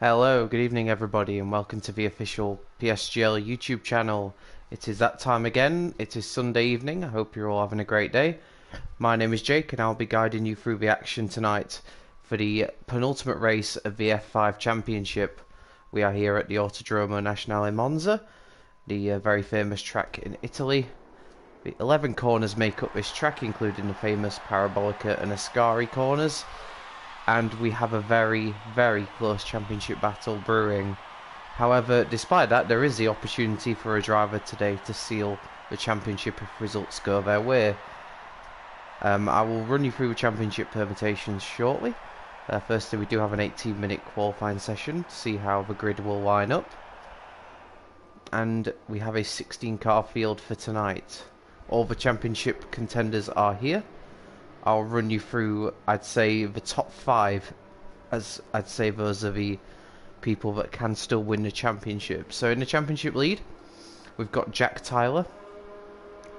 Hello, good evening everybody and welcome to the official PSGL YouTube channel. It is that time again, it is Sunday evening, I hope you're all having a great day. My name is Jake and I'll be guiding you through the action tonight for the penultimate race of the F5 Championship. We are here at the Autodromo Nazionale Monza, the very famous track in Italy. The 11 corners make up this track, including the famous Parabolica and Ascari corners. And we have a very, very close championship battle brewing. However, despite that, there is the opportunity for a driver today to seal the championship if results go their way. I will run you through the championship permutations shortly. Firstly, we do have an 18-minute qualifying session to see how the grid will line up. And we have a 16-car field for tonight. All the championship contenders are here. I'll run you through, I'd say, the top 5, as I'd say those are the people that can still win the championship. So in the championship lead, we've got Jack Tyler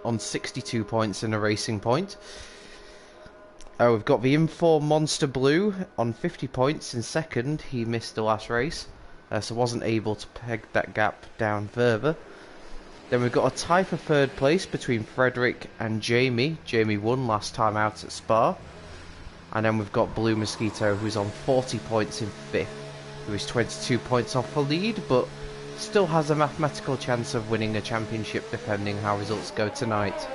on 62 points in a racing point. We've got the Infor Monster Blue on 50 points in second. He missed the last race, so wasn't able to peg that gap down further. Then we've got a tie for third place between Frederick and Jamie. Jamie won last time out at Spa. And then we've got Blue Mosquito, who's on 40 points in fifth, who is 22 points off the lead, but still has a mathematical chance of winning a championship depending how results go tonight.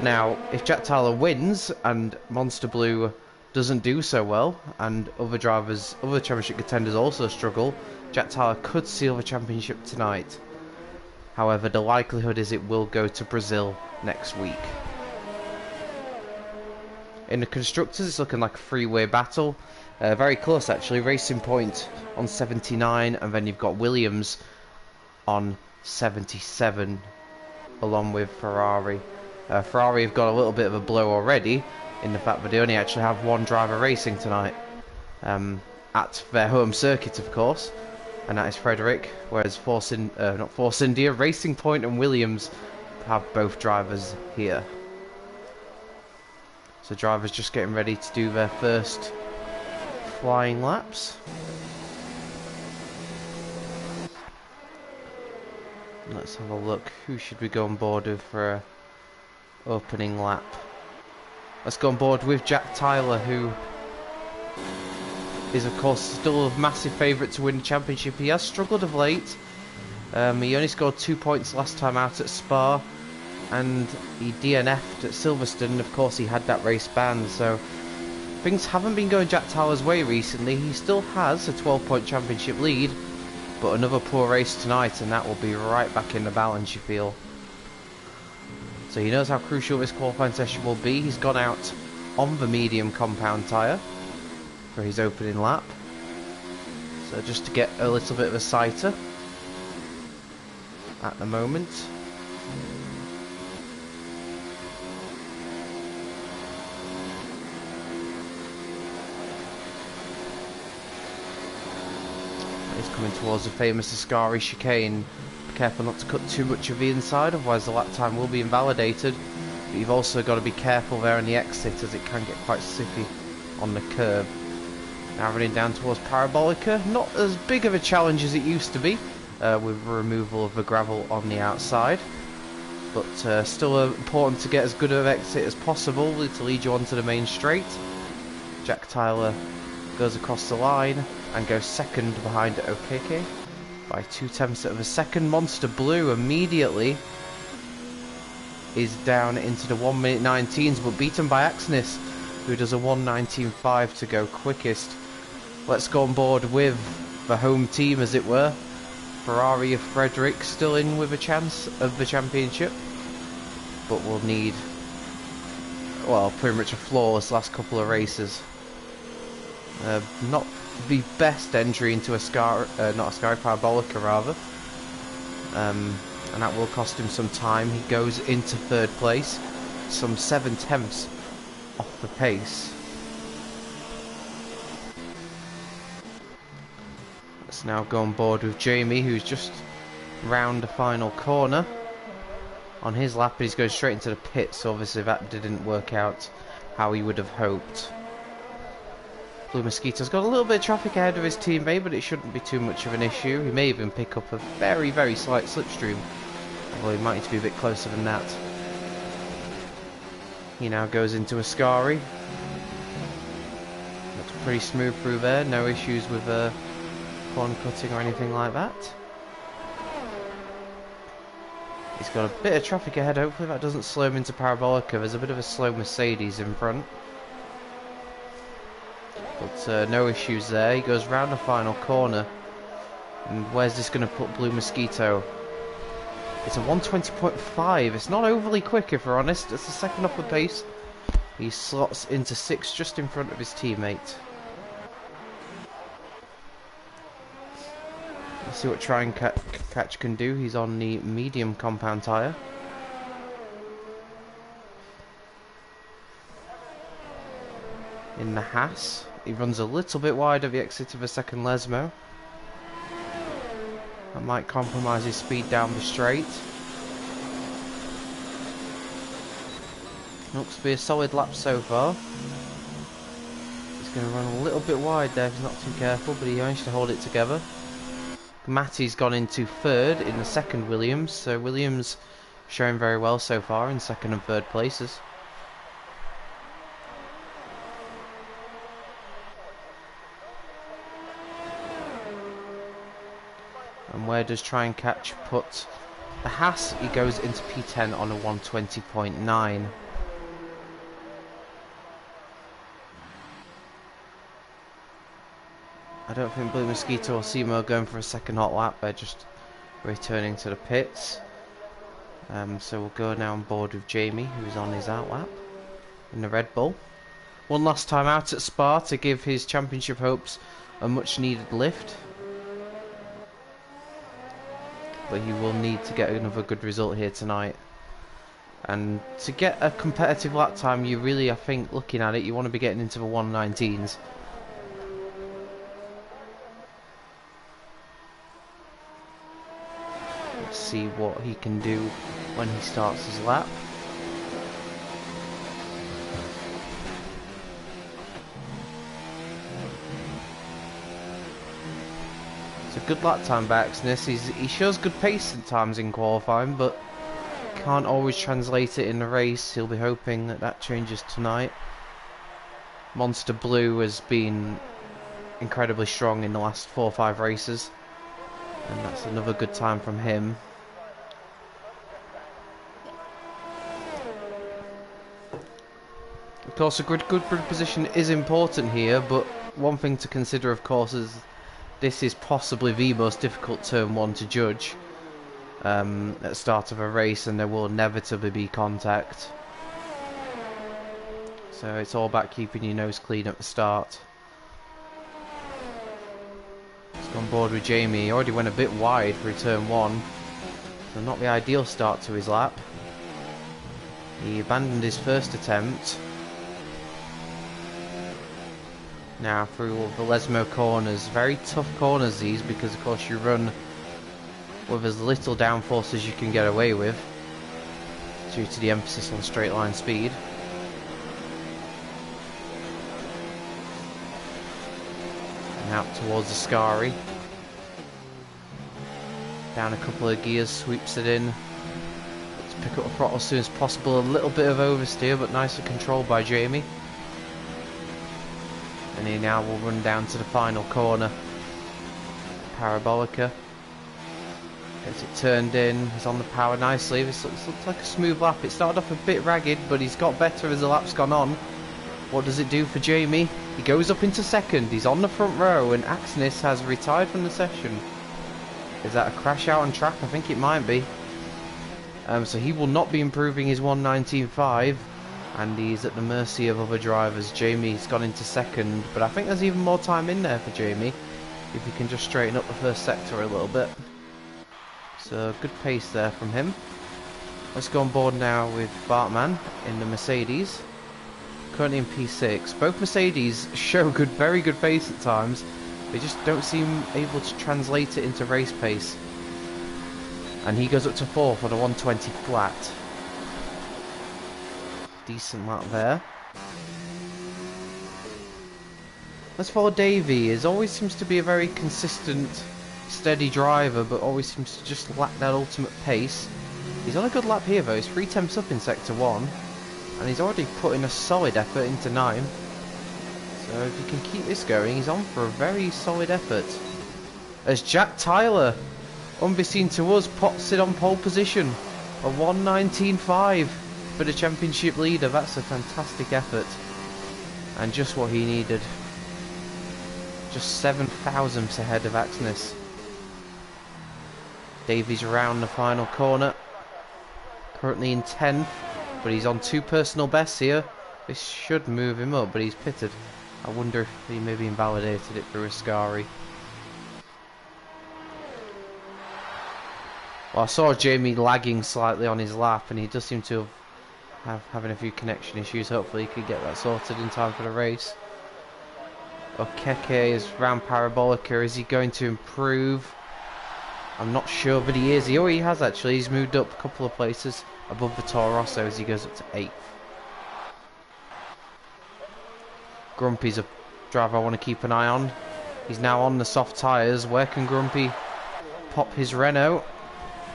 Now, if Jack Tyler wins and Monster Blue doesn't do so well, and other championship contenders also struggle, Jack Tyler could seal the championship tonight. However, the likelihood is it will go to Brazil next week. In the Constructors, it's looking like a three-way battle. Very close, actually. Racing Point on 79, and then you've got Williams on 77, along with Ferrari. Ferrari have got a little bit of a blow already, in the fact that they only actually have one driver racing tonight. At their home circuit, of course. And that is Frederick, whereas Racing Point and Williams have both drivers here. So drivers just getting ready to do their first flying laps. Let's have a look. Who should we go on board with for a opening lap? Let's go on board with Jack Tyler, who is of course still a massive favourite to win the championship. He has struggled of late. He only scored 2 points last time out at Spa, and he DNF'd at Silverstone. Of course, he had that race banned, so things haven't been going Jack Tyler's way recently. He still has a 12-point championship lead, but another poor race tonight, and that will be right back in the balance, you feel. So he knows how crucial this qualifying session will be. He's gone out on the medium compound tyre for his opening lap, so just to get a little bit of a sighter at the moment. He's coming towards the famous Ascari chicane. Be careful not to cut too much of the inside, otherwise the lap time will be invalidated. But you've also got to be careful there on the exit, as it can get quite sippy on the curb. Now running down towards Parabolica, not as big of a challenge as it used to be, with removal of the gravel on the outside, but still important to get as good of an exit as possible to lead you onto the main straight. Jack Tyler goes across the line and goes second behind Okeke by 0.2 of a second. Monster Blue immediately is down into the 1:19s, but beaten by Axnis, who does a 1:19.5 to go quickest. Let's go on board with the home team, as it were. Ferrari of Frederick still in with a chance of the championship, but we'll need, well, pretty much a flawless last couple of races. Not the best entry into Parabolica rather, and that will cost him some time. He goes into third place, some 0.7 off the pace. Let's now go on board with Jamie, who's just round the final corner on his lap, and he's going straight into the pit, so obviously that didn't work out how he would have hoped. Blue Mosquito's got a little bit of traffic ahead of his teammate, but it shouldn't be too much of an issue. He may even pick up a very, very slight slipstream, although he might need to be a bit closer than that. He now goes into Ascari. Looks pretty smooth through there, no issues with corn cutting or anything like that. He's got a bit of traffic ahead, hopefully that doesn't slow him into Parabolica. There's a bit of a slow Mercedes in front. But no issues there. He goes round the final corner. And where's this going to put Blue Mosquito? It's a 120.5. It's not overly quick, if we're honest. It's the second off the pace. He slots into 6th just in front of his teammate. Let's see what Try and Catch can do. He's on the medium compound tyre. In the Haas. He runs a little bit wide at the exit of a second Lesmo. That might compromise his speed down the straight. Looks to be a solid lap so far. He's going to run a little bit wide there if he's not too careful, but he managed to hold it together. Matty's gone into 3rd in the second Williams, so Williams showing very well so far in 2nd and 3rd places. And where does Try and Catch put the Haas? He goes into P10 on a 120.9. I don't think Blue Mosquito or Simo are going for a second hot lap. They're just returning to the pits. So we'll go now on board with Jamie, who's on his out lap in the Red Bull. One last time out at Spa to give his championship hopes a much needed lift. But he will need to get another good result here tonight. And to get a competitive lap time, you really, I think, looking at it, you want to be getting into the 119s. Let's see what he can do when he starts his lap. It's a good lap time by Exness. He shows good pace at times in qualifying, but can't always translate it in the race. He'll be hoping that that changes tonight. Monster Blue has been incredibly strong in the last 4 or 5 races, and that's another good time from him. Of course, a good grid position is important here, but one thing to consider, of course, is this is possibly the most difficult turn 1 to judge at the start of a race, and there will inevitably be contact. So it's all about keeping your nose clean at the start. Let's go on board with Jamie. He already went a bit wide for turn 1, so not the ideal start to his lap. He abandoned his first attempt. Now through the Lesmo corners, very tough corners these, because of course you run with as little downforce as you can get away with due to the emphasis on straight line speed. And out towards the Ascari. Down a couple of gears, sweeps it in. Let's pick up the throttle as soon as possible. A little bit of oversteer, but nicely controlled by Jamie. And he now will run down to the final corner. Parabolica. Gets it turned in. He's on the power nicely. This looks like a smooth lap. It started off a bit ragged, but he's got better as the lap's gone on. What does it do for Jamie? He goes up into 2nd. He's on the front row, and Axnis has retired from the session. Is that a crash out on track? I think it might be. So he will not be improving his 119.5. And he's at the mercy of other drivers. Jamie's gone into 2nd, but I think there's even more time in there for Jamie if he can just straighten up the first sector a little bit. So good pace there from him. Let's go on board now with Bartman in the Mercedes, currently in P6. Both Mercedes show very good pace at times. They just don't seem able to translate it into race pace. And he goes up to 4th on a 120 flat. Decent lap there. As for Davey, he always seems to be a very consistent, steady driver, but always seems to just lack that ultimate pace. He's on a good lap here though, he's 3 tenths up in Sector 1, and he's already put in a solid effort into 9. So if he can keep this going, he's on for a very solid effort. As Jack Tyler, unbeknown to us, pots it on pole position. A 1:19.5 for the championship leader. That's a fantastic effort. And just what he needed. Just 7 thousandths ahead of Axness. Davies around the final corner. Currently in 10th, but he's on 2 personal bests here. This should move him up, but he's pitted. I wonder if he maybe invalidated it for Ascari. Well, I saw Jamie lagging slightly on his lap, and he does seem to having a few connection issues. Hopefully he can get that sorted in time for the race. Okeke is round Parabolica. Is he going to improve? I'm not sure, but he is. He has actually. He's moved up a couple of places above the Toro Rosso as he goes up to 8th. Grumpy's a driver I want to keep an eye on. He's now on the soft tyres. Where can Grumpy pop his Renault?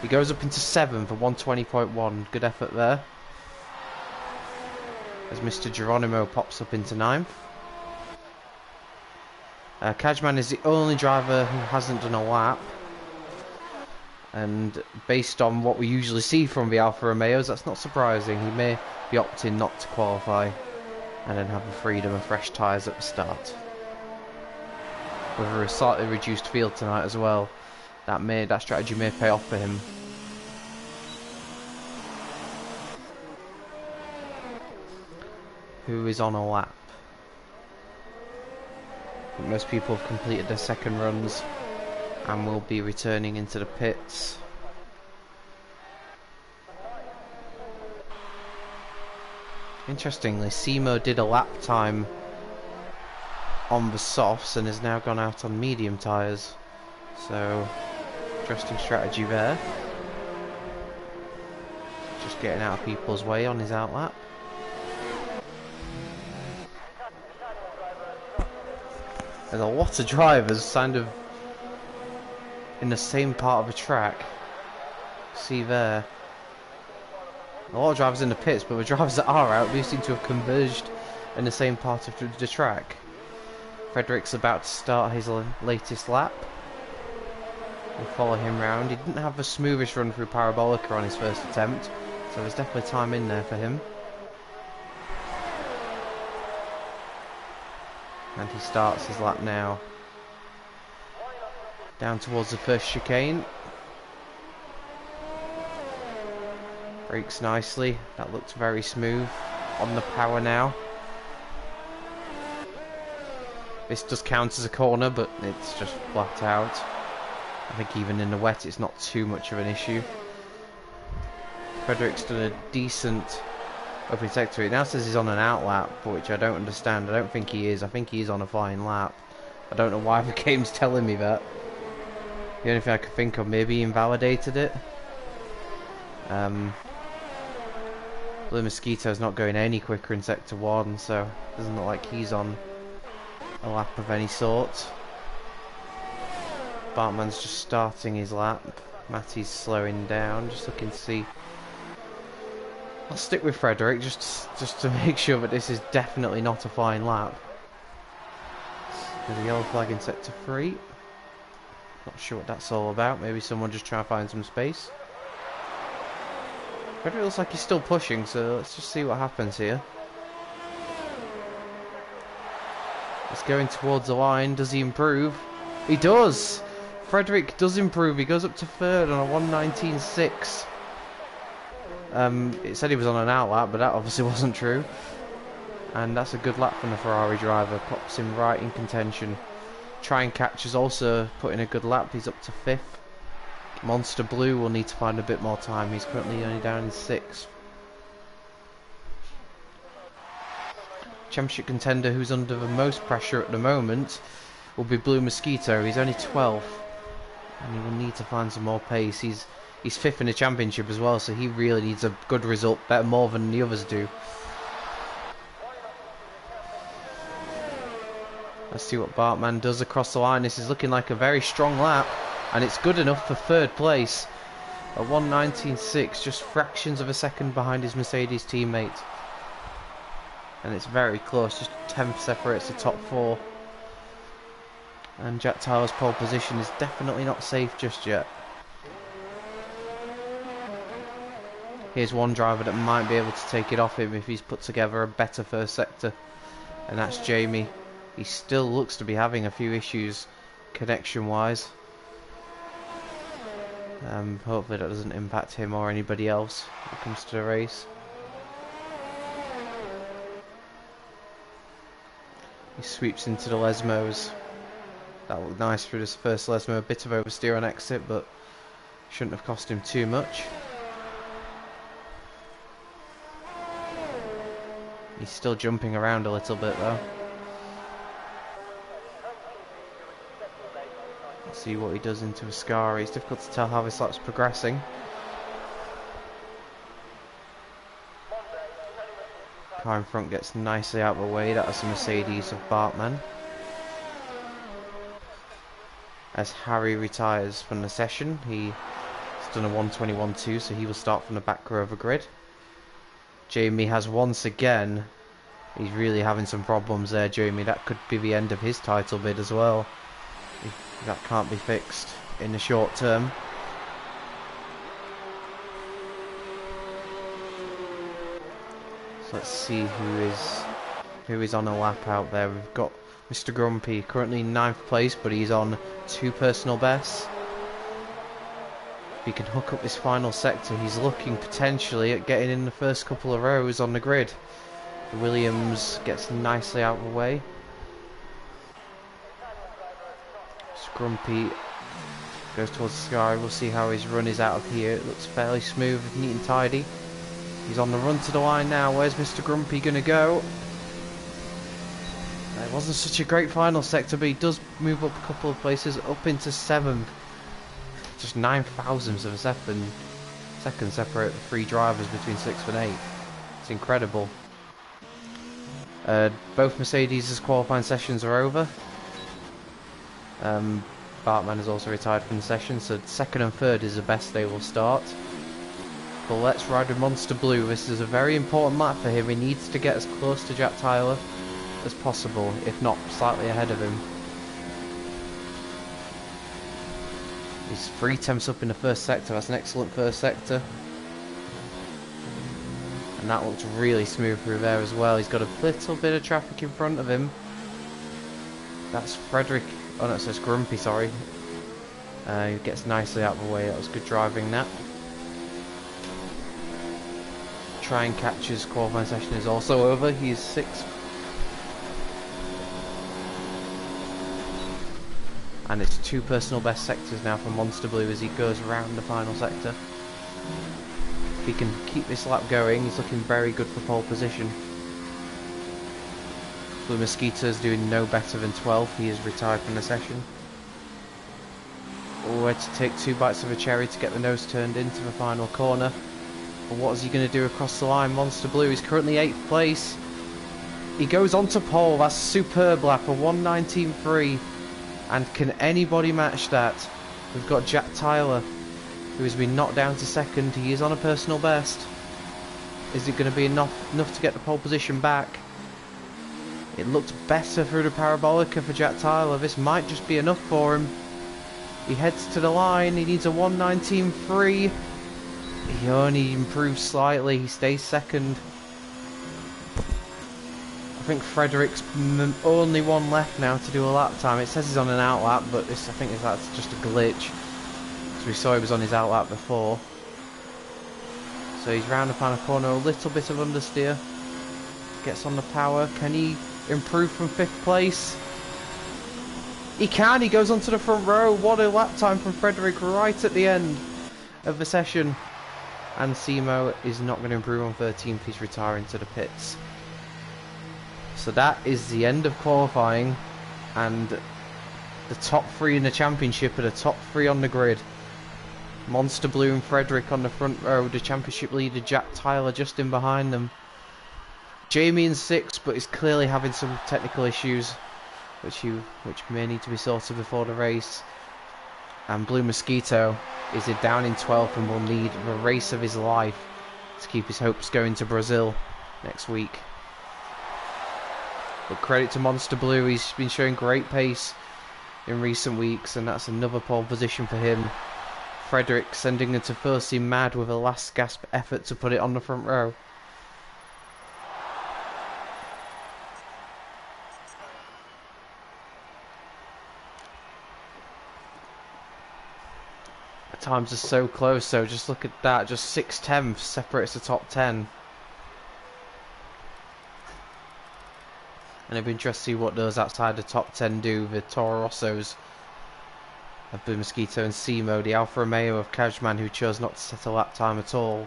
He goes up into 7th for 1:20.1. Good effort there. As Mr. Geronimo pops up into 9th. Kajman is the only driver who hasn't done a lap. And based on what we usually see from the Alfa Romeos, that's not surprising. He may be opting not to qualify and then have the freedom of fresh tyres at the start. With a slightly reduced field tonight as well, that strategy may pay off for him. Who is on a lap? I think most people have completed their second runs and will be returning into the pits. Interestingly, Simo did a lap time on the softs and has now gone out on medium tyres. So, interesting strategy there. Just getting out of people's way on his outlap. There's a lot of drivers kind of in the same part of the track. See there. A lot of drivers in the pits, but the drivers that are out do seem to have converged in the same part of the track. Frederick's about to start his latest lap. We'll follow him round. He didn't have the smoothest run through Parabolica on his first attempt, so there's definitely time in there for him. And he starts his lap now. Down towards the first chicane. Brakes nicely. That looks very smooth. On the power now. This does count as a corner, but it's just flat out. I think even in the wet it's not too much of an issue. Frederick's done a decent opening sector. It now says he's on an outlap, which I don't understand. I don't think he is. I think he is on a flying lap. I don't know why the game's telling me that. The only thing I could think of, maybe he invalidated it. Blue Mosquito's not going any quicker in Sector 1, so it doesn't look like he's on a lap of any sort. Bartman's just starting his lap. Matty's slowing down, just looking to see. I'll stick with Frederick just to make sure that this is definitely not a flying lap. There's a yellow flag in Sector 3. Not sure what that's all about. Maybe someone just trying to find some space. Frederick looks like he's still pushing, so let's just see what happens here. He's going towards the line. Does he improve? He does! Frederick does improve. He goes up to 3rd on a 1:19.6. It said he was on an outlap, but that obviously wasn't true. And that's a good lap from the Ferrari driver. Pops him right in contention. Trying Catch has also put in a good lap. He's up to 5th. Monster Blue will need to find a bit more time. He's currently only down in 6th. Championship contender who's under the most pressure at the moment will be Blue Mosquito. He's only 12th. And he will need to find some more pace. He's 5th in the championship as well, so he really needs a good result, better more than the others do. Let's see what Bartman does across the line. This is looking like a very strong lap, and it's good enough for third place. A 1:19.6, just fractions of a second behind his Mercedes teammate. And it's very close, just 10th separates the top four. And Jack Tyler's pole position is definitely not safe just yet. Here's one driver that might be able to take it off him if he's put together a better first sector, and that's Jamie. He still looks to be having a few issues connection wise. Hopefully that doesn't impact him or anybody else when it comes to the race. He sweeps into the Lesmos. That looked nice through this first Lesmo. A bit of oversteer on exit, but shouldn't have cost him too much. He's still jumping around a little bit though. Let's see what he does into Ascari. It's difficult to tell how this lap's progressing. Car in front gets nicely out of the way. That was the Mercedes of Bartman. As Harry retires from the session, he's done a 1:21.2, so he will start from the back row of the grid. Jamie has once again, he's really having some problems there, Jamie. That could be the end of his title bid as well. If that can't be fixed in the short term. So let's see who is on a lap out there. We've got Mr. Grumpy, currently in 9th place, but he's on 2 personal bests. If he can hook up this final sector, he's looking potentially at getting in the first couple of rows on the grid. The Williams gets nicely out of the way. Grumpy goes towards the sky. We'll see how his run is out of here. It looks fairly smooth, neat and tidy. He's on the run to the line now. Where's Mr. Grumpy going to go? It wasn't such a great final sector, but he does move up a couple of places, up into 7th. Just 9 thousandths of a second separate the 3 drivers between 6th and 8th. It's incredible. Both Mercedes' qualifying sessions are over. Bartman has also retired from the session, so 2nd and 3rd is the best they will start. But let's ride with Monster Blue. This is a very important lap for him. He needs to get as close to Jack Tyler as possible, if not slightly ahead of him. He's 3/10 up in the first sector. That's an excellent first sector. And that looks really smooth through there as well. He's got a little bit of traffic in front of him. That's Frederick. Oh no, it says Grumpy, sorry. He gets nicely out of the way. That was good driving, that. Try and catch his qualifying session is also over. He's 6th. And it's 2 personal best sectors now for Monster Blue as he goes around the final sector. If he can keep this lap going, he's looking very good for pole position. Blue Mosquito's doing no better than 12th. He is retired from the session. Oh, had to take 2 bites of a cherry to get the nose turned into the final corner. But what is he going to do across the line? Monster Blue is currently 8th place. He goes on to pole. That's a superb lap, a 1:19.3. And can anybody match that? We've got Jack Tyler, who has been knocked down to 2nd. He is on a personal best. Is it going to be enough to get the pole position back? It looked better through the Parabolica for Jack Tyler. This might just be enough for him. He heads to the line. He needs a 1:19.3. He only improves slightly. He stays 2nd. I think Frederick's only one left now to do a lap time. It says he's on an out lap, but I think that's just a glitch. Because we saw he was on his out lap before. So he's round the final corner, a little bit of understeer. Gets on the power. Can he improve from 5th place? He can. He goes onto the front row. What a lap time from Frederick right at the end of the session. And Simo is not going to improve on 13th. He's retiring to the pits. So that is the end of qualifying, and the top 3 in the championship are the top 3 on the grid. Monster Blue and Frederick on the front row, the championship leader Jack Tyler just in behind them. Jamie in 6th, but is clearly having some technical issues. which may need to be sorted before the race. And Blue Mosquito is down in 12th and will need the race of his life to keep his hopes going to Brazil next week. But credit to Monster Blue, he's been showing great pace in recent weeks, and that's another pole position for him. Frederick sending into first in mad with a last gasp effort to put it on the front row. The times are so close, so just look at that, just 6/10 separates the top 10. And it'd be interesting to see what those outside the top 10 do. The Toro Rossos of Blue Mosquito and Simo, the Alfa Romeo of Kajman, who chose not to set a lap time at all.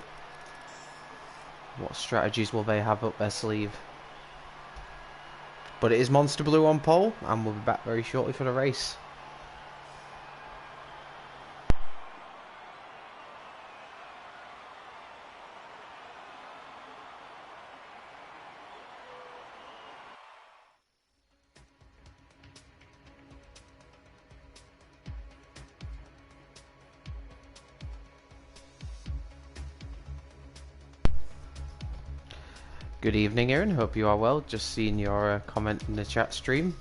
What strategies will they have up their sleeve? But it is Monster Blue on pole, and we'll be back very shortly for the race. Good evening, Aaron. Hope you are well. Just seeing your comment in the chat stream.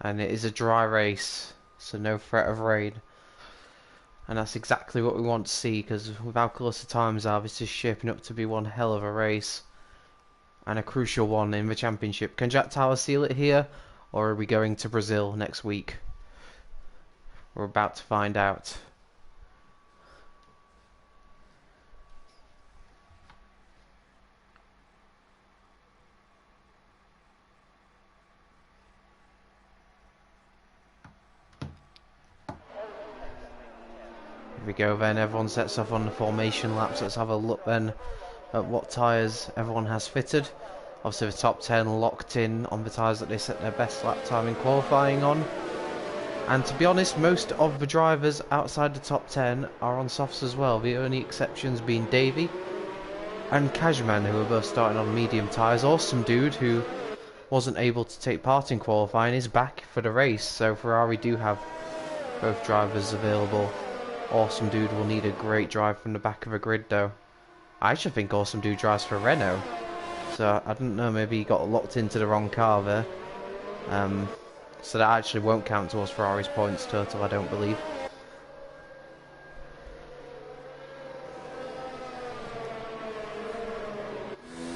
And it is a dry race, so no threat of rain. And that's exactly what we want to see, because with how close the times are, this is shaping up to be one hell of a race. And a crucial one in the championship. Can Jack Tower seal it here, or are we going to Brazil next week? We're about to find out. Here we go then, everyone sets off on the formation laps. Let's have a look then at what tyres everyone has fitted. Obviously the top 10 locked in on the tyres that they set their best lap time in qualifying on. And to be honest, most of the drivers outside the top 10 are on softs as well. The only exceptions being Davey and Kajman, who are both starting on medium tyres. Awesome Dude, who wasn't able to take part in qualifying, is back for the race. So Ferrari do have both drivers available. Awesome Dude will need a great drive from the back of the grid though. I actually think Awesome Dude drives for Renault. So I don't know, maybe he got locked into the wrong car there. So that actually won't count towards Ferrari's points total, I don't believe.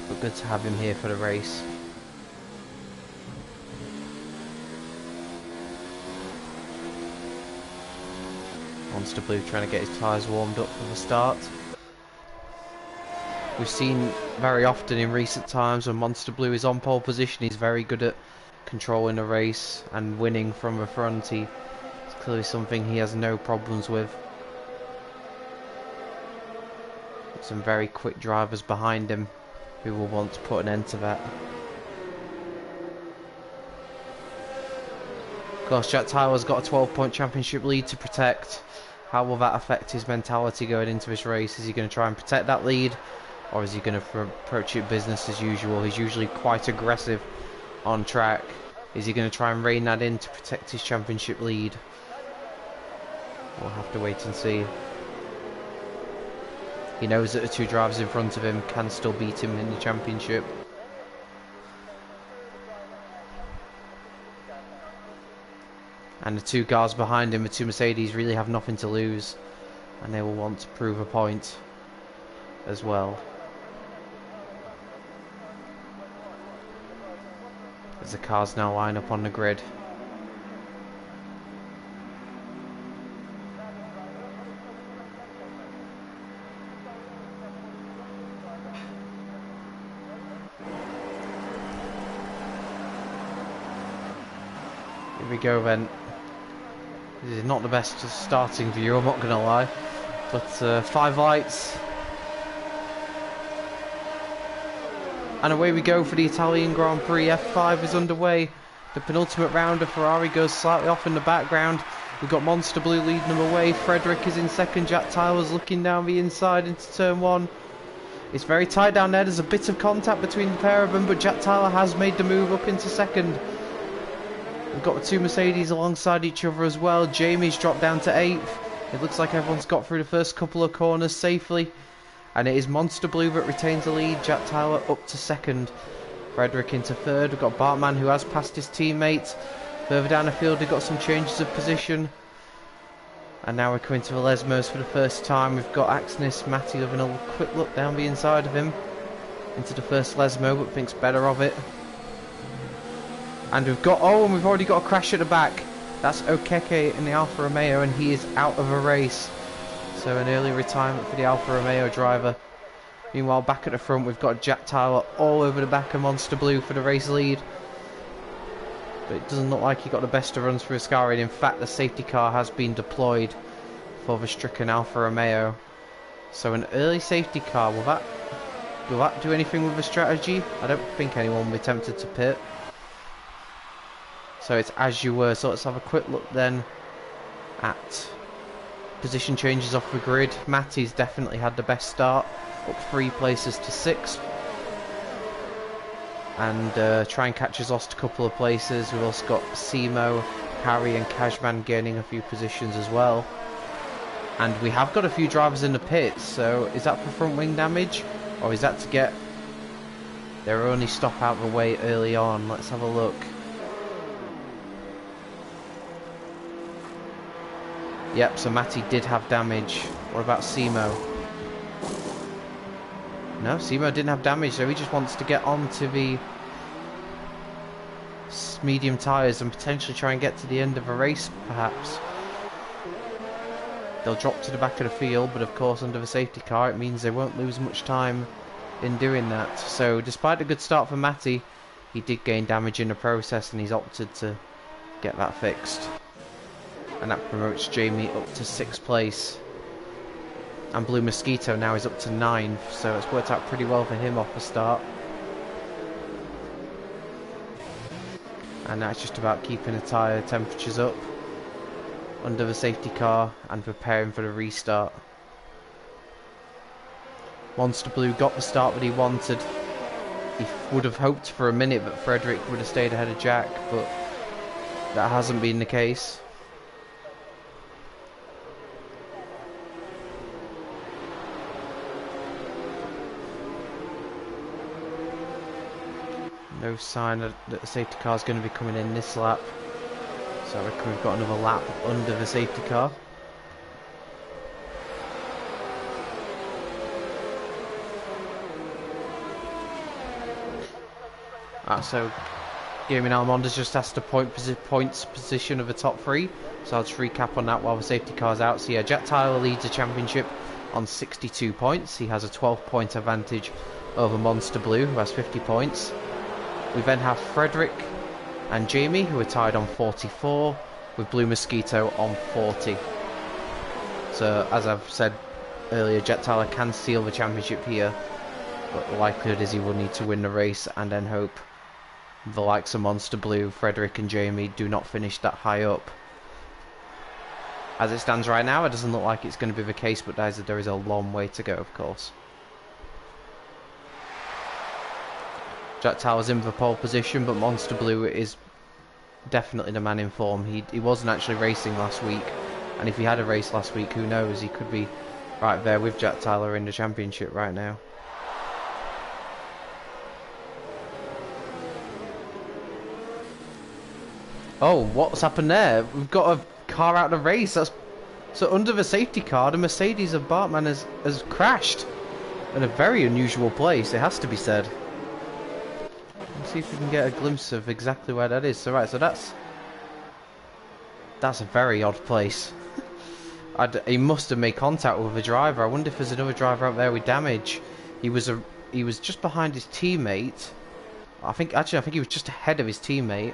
But good to have him here for the race. Monster Blue trying to get his tyres warmed up for the start. We've seen very often in recent times when Monster Blue is on pole position, he's very good at controlling a race and winning from the front. It's clearly something he has no problems with. Some very quick drivers behind him who will want to put an end to that. Of course, Jack Tyler's got a 12-point championship lead to protect. How will that affect his mentality going into this race? Is he going to try and protect that lead, or is he going to approach it business as usual? He's usually quite aggressive on track. Is he going to try and rein that in to protect his championship lead? We'll have to wait and see. He knows that the two drivers in front of him can still beat him in the championship. And the two cars behind him, the two Mercedes, really have nothing to lose. And they will want to prove a point as well. As the cars now line up on the grid. Here we go then. This is not the best starting view, I'm not going to lie. But 5 lights. And away we go for the Italian Grand Prix. F5 is underway. The penultimate round of Ferrari goes slightly off in the background. We've got Monster Blue leading them away. Frederick is in second. Jack Tyler's looking down the inside into turn 1. It's very tight down there. There's a bit of contact between the pair of them, but Jack Tyler has made the move up into second. We've got the two Mercedes alongside each other as well. Jamie's dropped down to 8th. It looks like everyone's got through the first couple of corners safely. And it is Monster Blue that retains the lead. Jack Tyler up to 2nd. Frederick into 3rd. We've got Bartman who has passed his teammates. Further down the field we've got some changes of position. And now we're coming to the Lesmos for the first time. We've got Axnis, Matty having a quick look down the inside of him. Into the first Lesmo, but thinks better of it. And we've got, and we've already got a crash at the back. That's Okeke in the Alfa Romeo, and he is out of a race. So an early retirement for the Alfa Romeo driver. Meanwhile, back at the front, we've got Jack Tyler all over the back of Monster Blue for the race lead. But it doesn't look like he got the best of runs for Ascari. In fact, the safety car has been deployed for the stricken Alfa Romeo. So an early safety car, will that do anything with the strategy? I don't think anyone will be tempted to pit. So it's as you were. So let's have a quick look then at position changes off the grid. Matty's definitely had the best start, up 3 places to 6th. And try and catch us lost a couple of places. We've also got Simo, Harry and Cashman gaining a few positions as well. And we have got a few drivers in the pits, so is that for front wing damage? Or is that to get their only stop out of the way early on? Let's have a look. Yep, so Matty did have damage. What about Simo? No, Simo didn't have damage, so he just wants to get onto the medium tyres and potentially try and get to the end of a race, perhaps. They'll drop to the back of the field, but of course under the safety car it means they won't lose much time in doing that. So despite a good start for Matty, he did gain damage in the process and he's opted to get that fixed. And that promotes Jamie up to 6th place. And Blue Mosquito now is up to 9th, so it's worked out pretty well for him off the start. And now it's just about keeping the tyre temperatures up under the safety car and preparing for the restart. Monster Blue got the start that he wanted. He would have hoped for a minute that Frederick would have stayed ahead of Jack, but that hasn't been the case. No sign that the safety car is going to be coming in this lap. So I reckon we've got another lap under the safety car. So Gaming Almonda's just asked the points position of the top 3. So I'll just recap on that while the safety car's out. So yeah, Jack Tyler leads the championship on 62 points. He has a 12-point advantage over Monster Blue, who has 50 points. We then have Frederick and Jamie, who are tied on 44, with Blue Mosquito on 40. So, as I've said earlier, Jack Tyler can steal the championship here, but the likelihood is he will need to win the race and then hope the likes of Monster Blue, Frederick and Jamie do not finish that high up. As it stands right now, it doesn't look like it's going to be the case, but there is a long way to go, of course. Jack Tyler's in the pole position, but Monster Blue is definitely the man in form. He wasn't actually racing last week, and if he had a race last week, who knows, he could be right there with Jack Tyler in the championship right now. Oh, what's happened there? We've got a car out of the race. So under the safety car, the Mercedes of Bartman has crashed in a very unusual place, it has to be said. Let's see if we can get a glimpse of exactly where that is. So right, so that's a very odd place. He must have made contact with a driver. I wonder if there's another driver out there with damage. He was just behind his teammate. I think he was just ahead of his teammate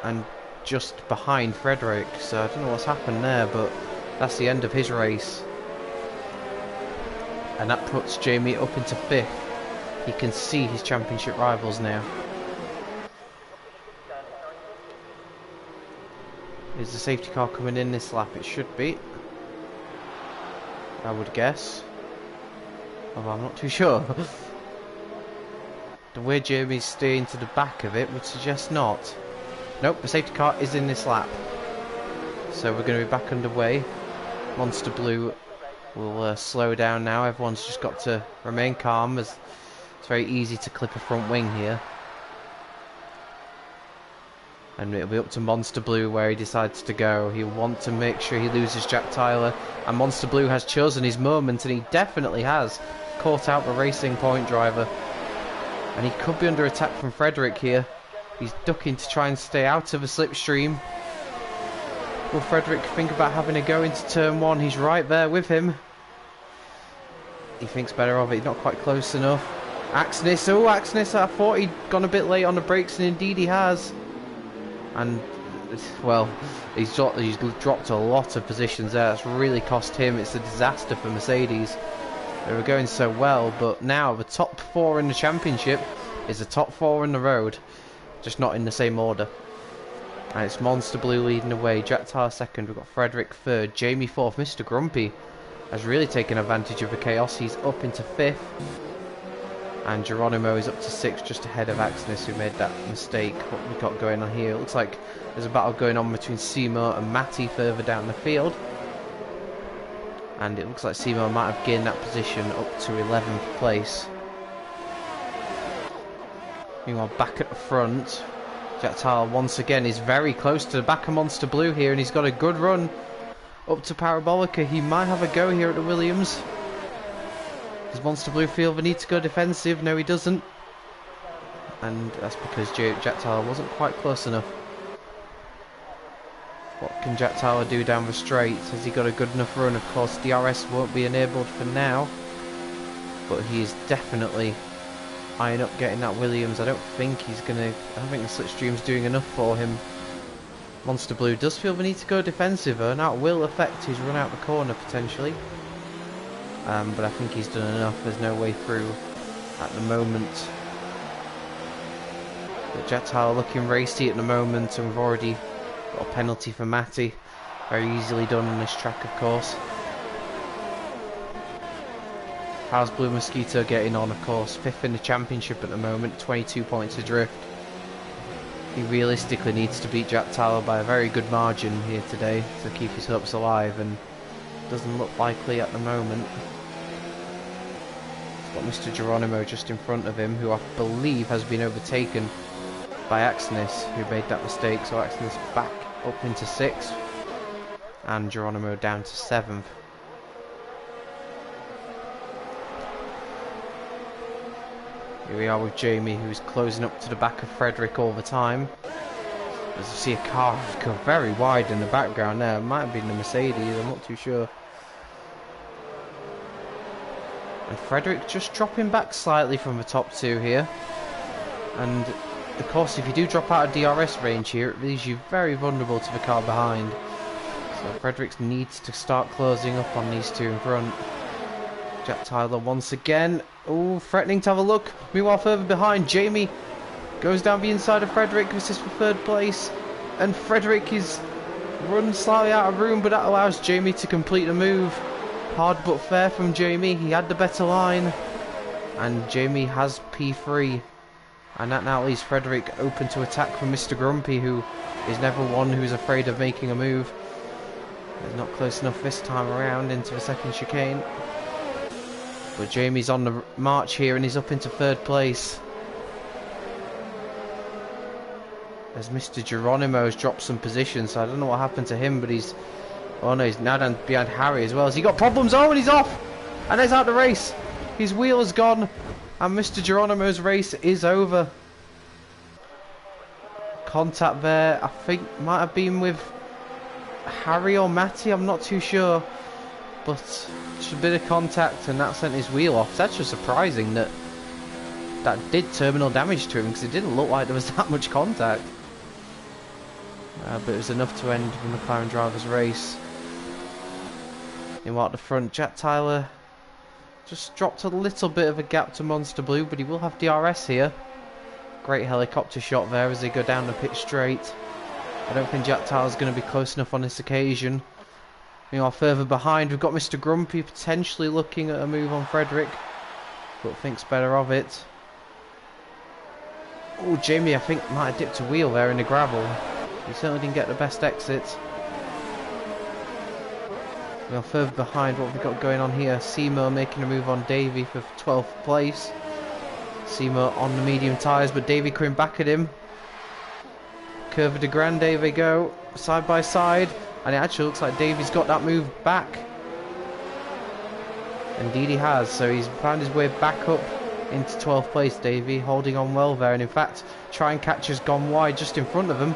and just behind Frederick. So I don't know what's happened there, but that's the end of his race. And that puts Jamie up into 5th. He can see his championship rivals now. Is the safety car coming in this lap? It should be, I would guess. Although I'm not too sure. The way Jamie's staying to the back of it would suggest not. Nope, the safety car is in this lap. So we're going to be back underway. Monster Blue will slow down now. Everyone's just got to remain calm, as it's very easy to clip a front wing here. And it'll be up to Monster Blue where he decides to go. He'll want to make sure he loses Jack Tyler. And Monster Blue has chosen his moment, and he definitely has caught out the Racing Point driver. And he could be under attack from Frederick here. He's ducking to try and stay out of a slipstream. Will Frederick think about having a go into turn one? He's right there with him. He thinks better of it. He's not quite close enough. Axnis. Oh, Axnis. I thought he'd gone a bit late on the brakes, and indeed he has. And, well, he's dropped a lot of positions there. That's really cost him. It's a disaster for Mercedes. They were going so well, but now the top four in the championship is the top four in the road, just not in the same order. And it's Monster Blue leading the way, Jack Tyler second, we've got Frederick third, Jamie fourth. Mr. Grumpy has really taken advantage of the chaos. He's up into fifth, and Geronimo is up to sixth, just ahead of Axnis, who made that mistake. What we got going on here? It looks like there's a battle going on between Seymour and Matty further down the field. And it looks like Seymour might have gained that position up to 11th place. Meanwhile, back at the front, Jack Tyler once again is very close to the back of Monster Blue here, and he's got a good run up to Parabolica. He might have a go here at the Williams. Does Monster Blue feel the need to go defensive? No, he doesn't. And that's because Jack Tyler wasn't quite close enough. What can Jack Tyler do down the straight? Has he got a good enough run? Of course, DRS won't be enabled for now, but he's definitely eyeing up getting that Williams. I don't think he's gonna. I don't think the slipstream's doing enough for him. Monster Blue does feel the need to go defensive, and that will affect his run out the corner potentially. But I think he's done enough. There's no way through at the moment. But Jack Tyler looking racy at the moment, and we've already got a penalty for Matty. Very easily done on this track, of course. How's Blue Mosquito getting on? Of course, fifth in the championship at the moment, 22 points adrift. He realistically needs to beat Jack Tyler by a very good margin here today to keep his hopes alive, and doesn't look likely at the moment. He's got Mr. Geronimo just in front of him, who I believe has been overtaken by Axnis, who made that mistake. So Axnis back up into sixth, and Geronimo down to seventh. Here we are with Jamie, who's closing up to the back of Frederick all the time. As you see a car go very wide in the background there. It might have been the Mercedes, I'm not too sure. And Frederick just dropping back slightly from the top two here. And of course, if you do drop out of DRS range here, it leaves you very vulnerable to the car behind. So Frederick needs to start closing up on these two in front. Jack Tyler once again. Oh, threatening to have a look. Meanwhile, further behind, Jamie goes down the inside of Frederick. This is for third place. And Frederick is run slightly out of room, but that allows Jamie to complete the move. Hard but fair from Jamie. He had the better line. And Jamie has P3. And that now leaves Frederick open to attack from Mr. Grumpy, who is never one who's afraid of making a move. He's not close enough this time around into the second chicane. But Jamie's on the march here, and he's up into third place. As Mr. Geronimo's dropped some positions, so I don't know what happened to him, but he's... Oh no, he's now down behind Harry as well. Has he got problems? Oh, and he's off! And he's out the race! His wheel is gone, and Mr. Geronimo's race is over. Contact there, I think might have been with Harry or Matty, I'm not too sure. But just a bit of contact, and that sent his wheel off. It's actually surprising that that did terminal damage to him, because it didn't look like there was that much contact. But it was enough to end the McLaren driver's race. Meanwhile at the front, Jack Tyler just dropped a little bit of a gap to Monster Blue, but he will have DRS here. Great helicopter shot there as they go down the pit straight. I don't think Jack Tyler's going to be close enough on this occasion. Meanwhile, further behind, we've got Mr. Grumpy potentially looking at a move on Frederick. but thinks better of it. Oh, Jamie, I think, might have dipped a wheel there in the gravel. He certainly didn't get the best exit. Well, further behind, what have we got going on here? Seymour making a move on Davey for 12th place. Seymour on the medium tyres, but Davey coming back at him. Curva de Grande, they go, side by side. And it actually looks like Davey's got that move back. Indeed he has, so he's found his way back up into 12th place, Davey, holding on well there, and in fact, try and catch has gone wide just in front of him,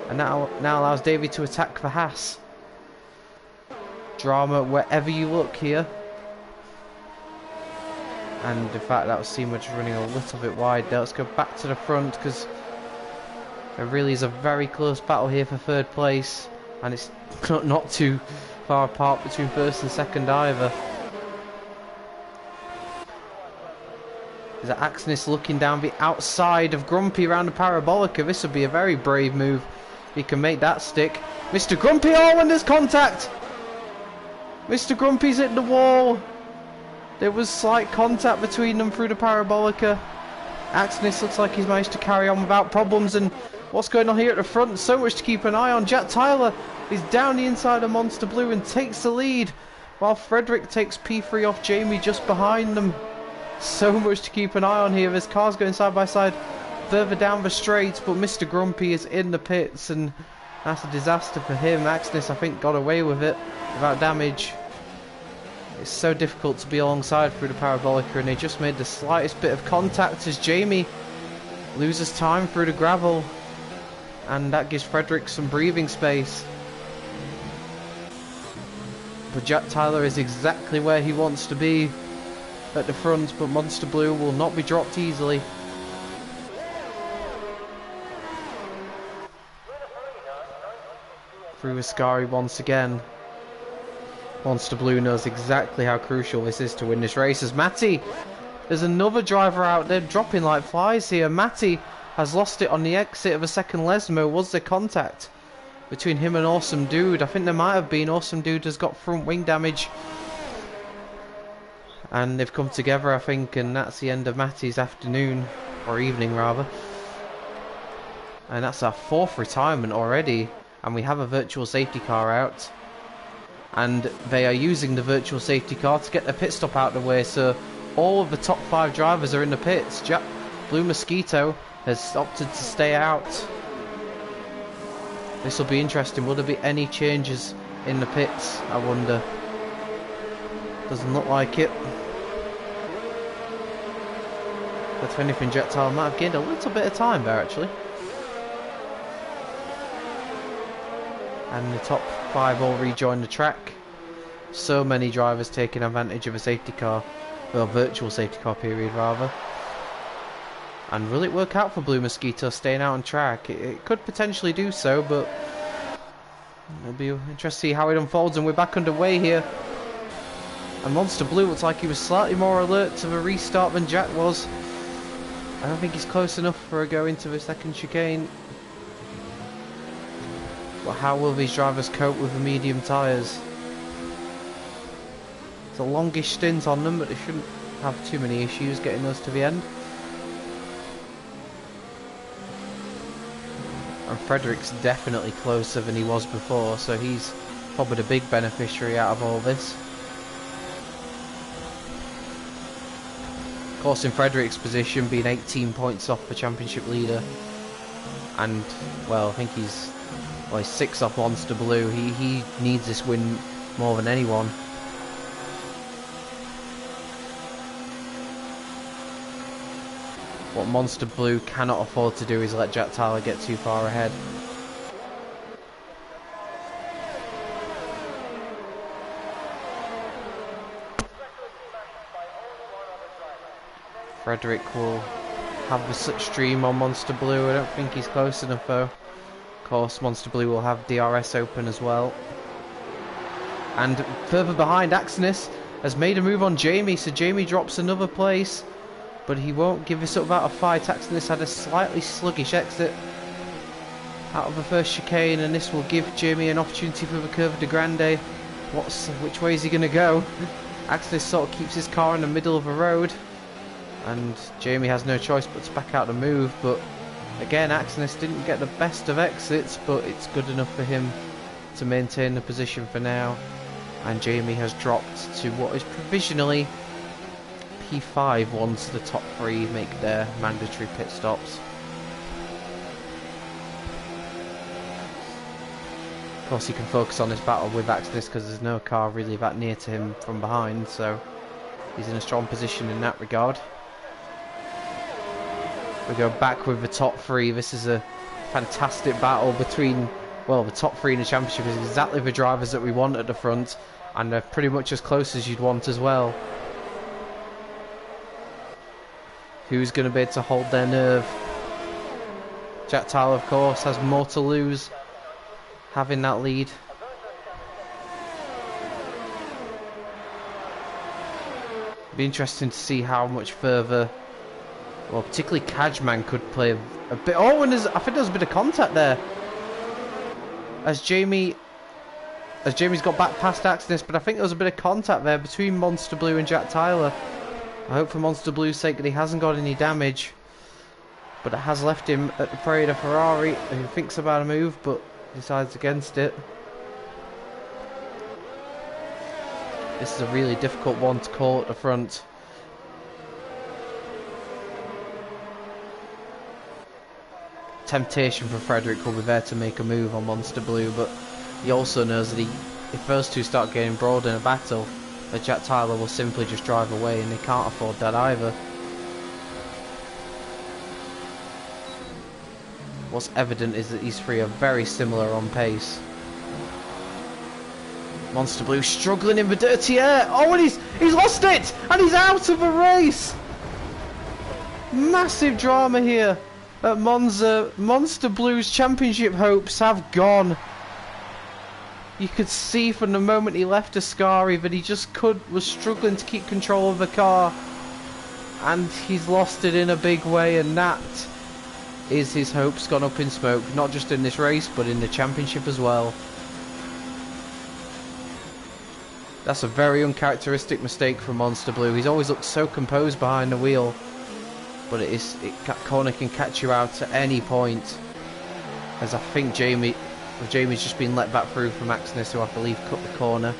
and now allows Davey to attack for Haas. Drama wherever you look here. And in fact, that was Seymour just running a little bit wide there. Let's go back to the front, because there really is a very close battle here for 3rd place, and it's not too far apart between 1st and 2nd either. Is that Axnis looking down the outside of Grumpy around the Parabolica? This would be a very brave move. He can make that stick. Mr. Grumpy, oh, and there's contact! Mr. Grumpy's hit the wall. There was slight contact between them through the Parabolica. Axnis looks like he's managed to carry on without problems, and what's going on here at the front? So much to keep an eye on. Jack Tyler is down the inside of Monster Blue and takes the lead, while Frederick takes P3 off Jamie just behind them. So much to keep an eye on here. There's cars going side by side further down the straight, but Mr. Grumpy is in the pits, and that's a disaster for him. Axnis, I think, got away with it without damage. It's so difficult to be alongside through the Parabolica, and they just made the slightest bit of contact as Jamie loses time through the gravel, and that gives Frederick some breathing space. But Jack Tyler is exactly where he wants to be at the front, but Monster Blue will not be dropped easily. Through Ascari once again. Monster Blue knows exactly how crucial this is to win this race, as Matty, there's another driver out there dropping like flies here. Matty has lost it on the exit of a second Lesmo. Was there contact between him and Awesome Dude? I think there might have been. Awesome Dude has got front wing damage, and they've come together, I think, and that's the end of Matty's afternoon, or evening rather. And that's our 4th retirement already, and we have a virtual safety car out. And they are using the virtual safety car to get their pit stop out of the way, so all of the top 5 drivers are in the pits. Blue Mosquito has opted to stay out. This will be interesting. Will there be any changes in the pits, I wonder? Doesn't look like it. But if anything, Jack Tyler might have gained a little bit of time there, actually. And the top 5 all rejoin the track. So many drivers taking advantage of a safety car, well, virtual safety car period rather. And will it work out for Blue Mosquito staying out on track? It could potentially do so, but it'll be interesting to see how it unfolds. And we're back underway here. And Monster Blue looks like he was slightly more alert to the restart than Jack was. I don't think he's close enough for a go into the second chicane. But how will these drivers cope with the medium tyres? It's a longish stint on them, but they shouldn't have too many issues getting those to the end. And Frederick's definitely closer than he was before, so he's probably the big beneficiary out of all this. Of course, in Frederick's position, being 18 points off the championship leader, and, well, I think he's 6 off Monster Blue. He needs this win more than anyone. What Monster Blue cannot afford to do is let Jack Tyler get too far ahead. Frederick will have the slipstream on Monster Blue. I don't think he's close enough though. Of course, Monster Blue will have DRS open as well. And further behind, Axnis has made a move on Jamie, so Jamie drops another place. But he won't give this up without a fight. Axnis had a slightly sluggish exit out of the first chicane, and this will give Jamie an opportunity for the Curva de Grande. Which way is he going to go? Axnis sort of keeps his car in the middle of the road. and Jamie has no choice but to back out the move. But again, Axnis didn't get the best of exits, but it's good enough for him to maintain the position for now. And Jamie has dropped to what is provisionally P5 once the top three make their mandatory pit stops. Of course, he can focus on his battle with Axnis because there's no car really that near to him from behind, so he's in a strong position in that regard. We go back with the top three. This is a fantastic battle between, well, the top three in the championship is exactly the drivers that we want at the front, and they're pretty much as close as you'd want as well. Who's going to be able to hold their nerve? Jack Tyler, of course, has more to lose having that lead. Be interesting to see how much further, well, particularly Kajman could play a bit. Oh, and I think there's a bit of contact there as Jamie's got back past Axnis, but I think there was a bit of contact there between Monster Blue and Jack Tyler. I hope for Monster Blue's sake that he hasn't got any damage, but it has left him at the prey of a Ferrari who thinks about a move but decides against it. This is a really difficult one to call at the front. Temptation for Frederick will be there to make a move on Monster Blue, but he also knows that if those two start getting broad in a battle, that Jack Tyler will simply just drive away, and they can't afford that either. What's evident is that these three are very similar on pace. Monster Blue struggling in the dirty air. Oh, and he's lost it, and he's out of the race. Massive drama here at Monza. Monster Blue's championship hopes have gone. You could see from the moment he left Ascari that he just was struggling to keep control of the car, and he's lost it in a big way, and that is his hopes gone up in smoke, not just in this race but in the championship as well. That's a very uncharacteristic mistake from Monster Blue. He's always looked so composed behind the wheel, but that corner can catch you out at any point, as I think Jamie's just been let back through from Axnis, who I believe cut the corner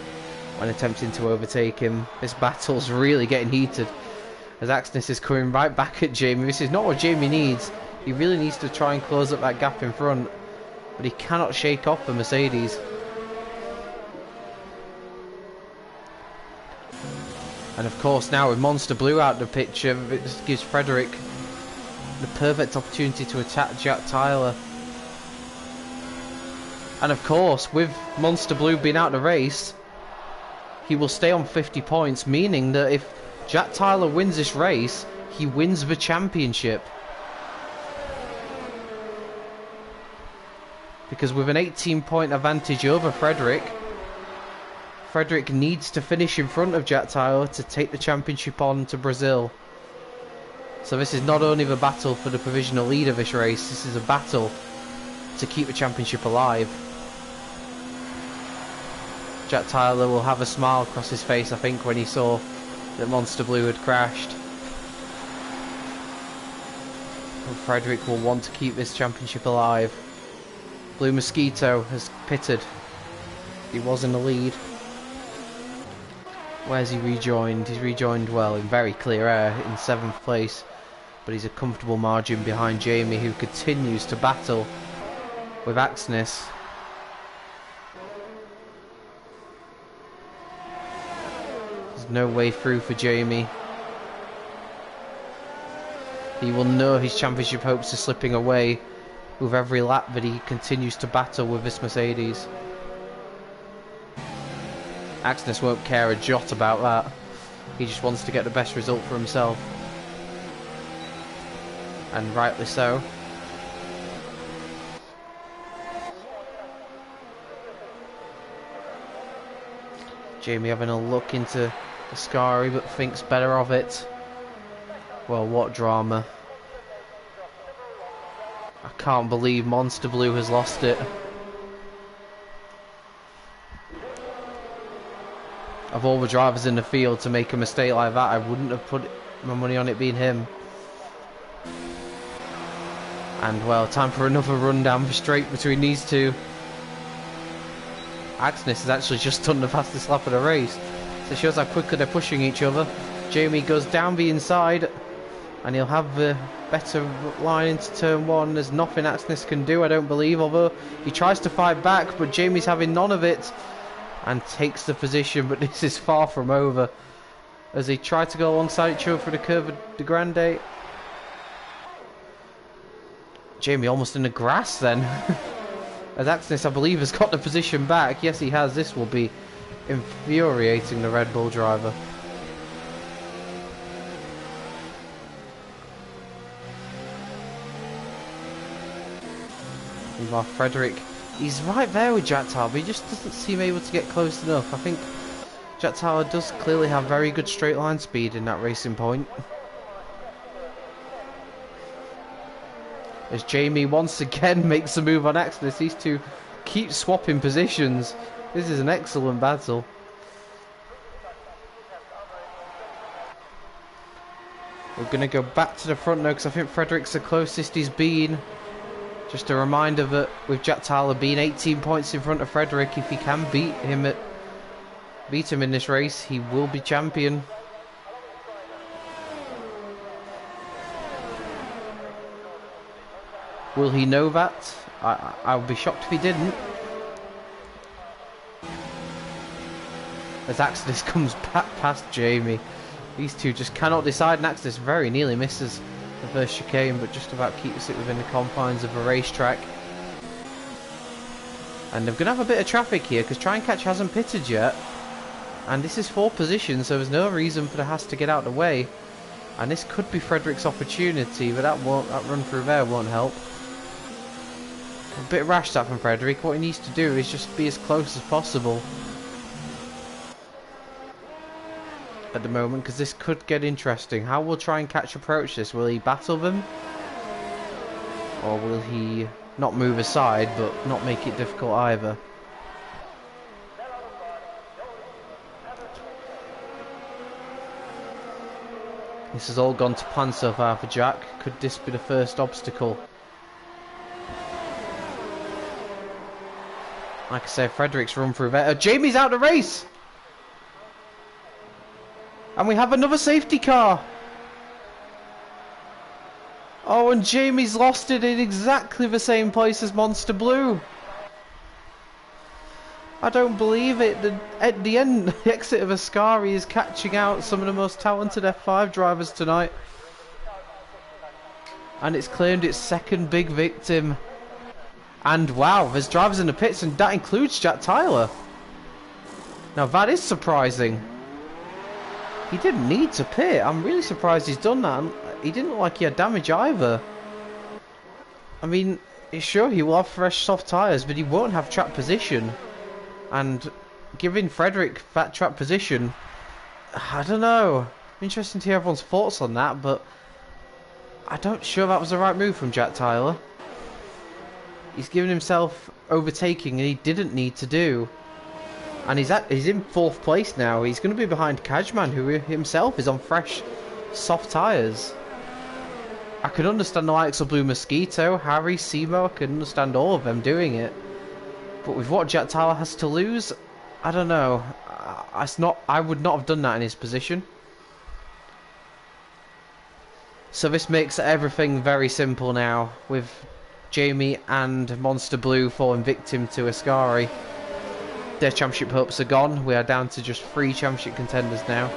when attempting to overtake him. This battle's really getting heated as Axnis is coming right back at Jamie. This is not what Jamie needs. He really needs to try and close up that gap in front, but he cannot shake off the Mercedes. And of course, now with Monster Blue out of the picture, it just gives Frederick the perfect opportunity to attack Jack Tyler. And of course, with Monster Blue being out of the race, he will stay on 50 points, meaning that if Jack Tyler wins this race, he wins the championship. Because with an 18-point advantage over Frederick needs to finish in front of Jack Tyler to take the championship on to Brazil. So this is not only the battle for the provisional lead of this race, this is a battle to keep the championship alive. Jack Tyler will have a smile across his face, I think, when he saw that Monster Blue had crashed. And Frederick will want to keep this championship alive. Blue Mosquito has pitted. He was in the lead. Where's he rejoined? He's rejoined well in very clear air in 7th place, but he's a comfortable margin behind Jamie, who continues to battle with Axnis. There's no way through for Jamie. He will know his championship hopes are slipping away with every lap that he continues to battle with this Mercedes. Axnis won't care a jot about that. He just wants to get the best result for himself. And rightly so. Jamie having a look into Ascari, but thinks better of it. Well, what drama. I can't believe Monster Blue has lost it. Of all the drivers in the field to make a mistake like that, I wouldn't have put my money on it being him. And well, time for another run down the straight between these two. Agnes has actually just done the fastest lap of the race, so it shows how quickly they're pushing each other. Jamie goes down the inside, and he'll have the better line into turn one. There's nothing Agnes can do, I don't believe, although he tries to fight back, but Jamie's having none of it, and takes the position, but this is far from over, as they try to go alongside each other for the Curva de Grande. Jamie almost in the grass then. As Agnes, I believe, has got the position back. Yes, he has. This will be infuriating the Red Bull driver. Meanwhile, Frederick, he's right there with Jack Tyler, but he just doesn't seem able to get close enough. I think Jack Tyler does clearly have very good straight line speed in that racing point. As Jamie once again makes a move on Agnes, these two keep swapping positions. This is an excellent battle. We're going to go back to the front now, because I think Frederick's the closest he's been. Just a reminder that with Jack Tyler being 18 points in front of Frederick, if he can beat him in this race, he will be champion. Will he know that? I would be shocked if he didn't. As Axis comes past Jamie. These two just cannot decide, and Axis very nearly misses the first chicane, but just about keeps it within the confines of a racetrack. And they're going to have a bit of traffic here, because Try and Catch hasn't pitted yet. And this is 4th position, so there's no reason for the Haas to get out of the way. And this could be Frederick's opportunity, but that run through there won't help. A bit rash that from Frederick. What he needs to do is just be as close as possible at the moment, because this could get interesting. How will Try and Catch approach this? Will he battle them? Or will he not move aside, but not make it difficult either? This has all gone to plan so far for Jack. Could this be the first obstacle? Like I say, Frederick's run through there. Jamie's out of the race! And we have another safety car! Oh, and Jamie's lost it in exactly the same place as Monster Blue. I don't believe it. At the end, the exit of Ascari is catching out some of the most talented F5 drivers tonight. And it's claimed its second big victim. And wow, there's drivers in the pits, and that includes Jack Tyler. Now that is surprising. He didn't need to pit. I'm really surprised he's done that. He didn't look like he had damage either. I mean, sure, he will have fresh soft tyres, but he won't have track position. And giving Frederick that track position, I don't know. Interesting to hear everyone's thoughts on that, but I don't sure that was the right move from Jack Tyler. He's given himself overtaking and he didn't need to do. And he's in 4th place now. He's going to be behind Kajman, who himself is on fresh, soft tyres. I can understand the likes of Blue Mosquito, Harry, Simo. I can understand all of them doing it. But with what Jack Tyler has to lose, I don't know. I would not have done that in his position. So this makes everything very simple now, with Jamie and Monster Blue falling victim to Ascari. Their championship hopes are gone. We are down to just 3 championship contenders now.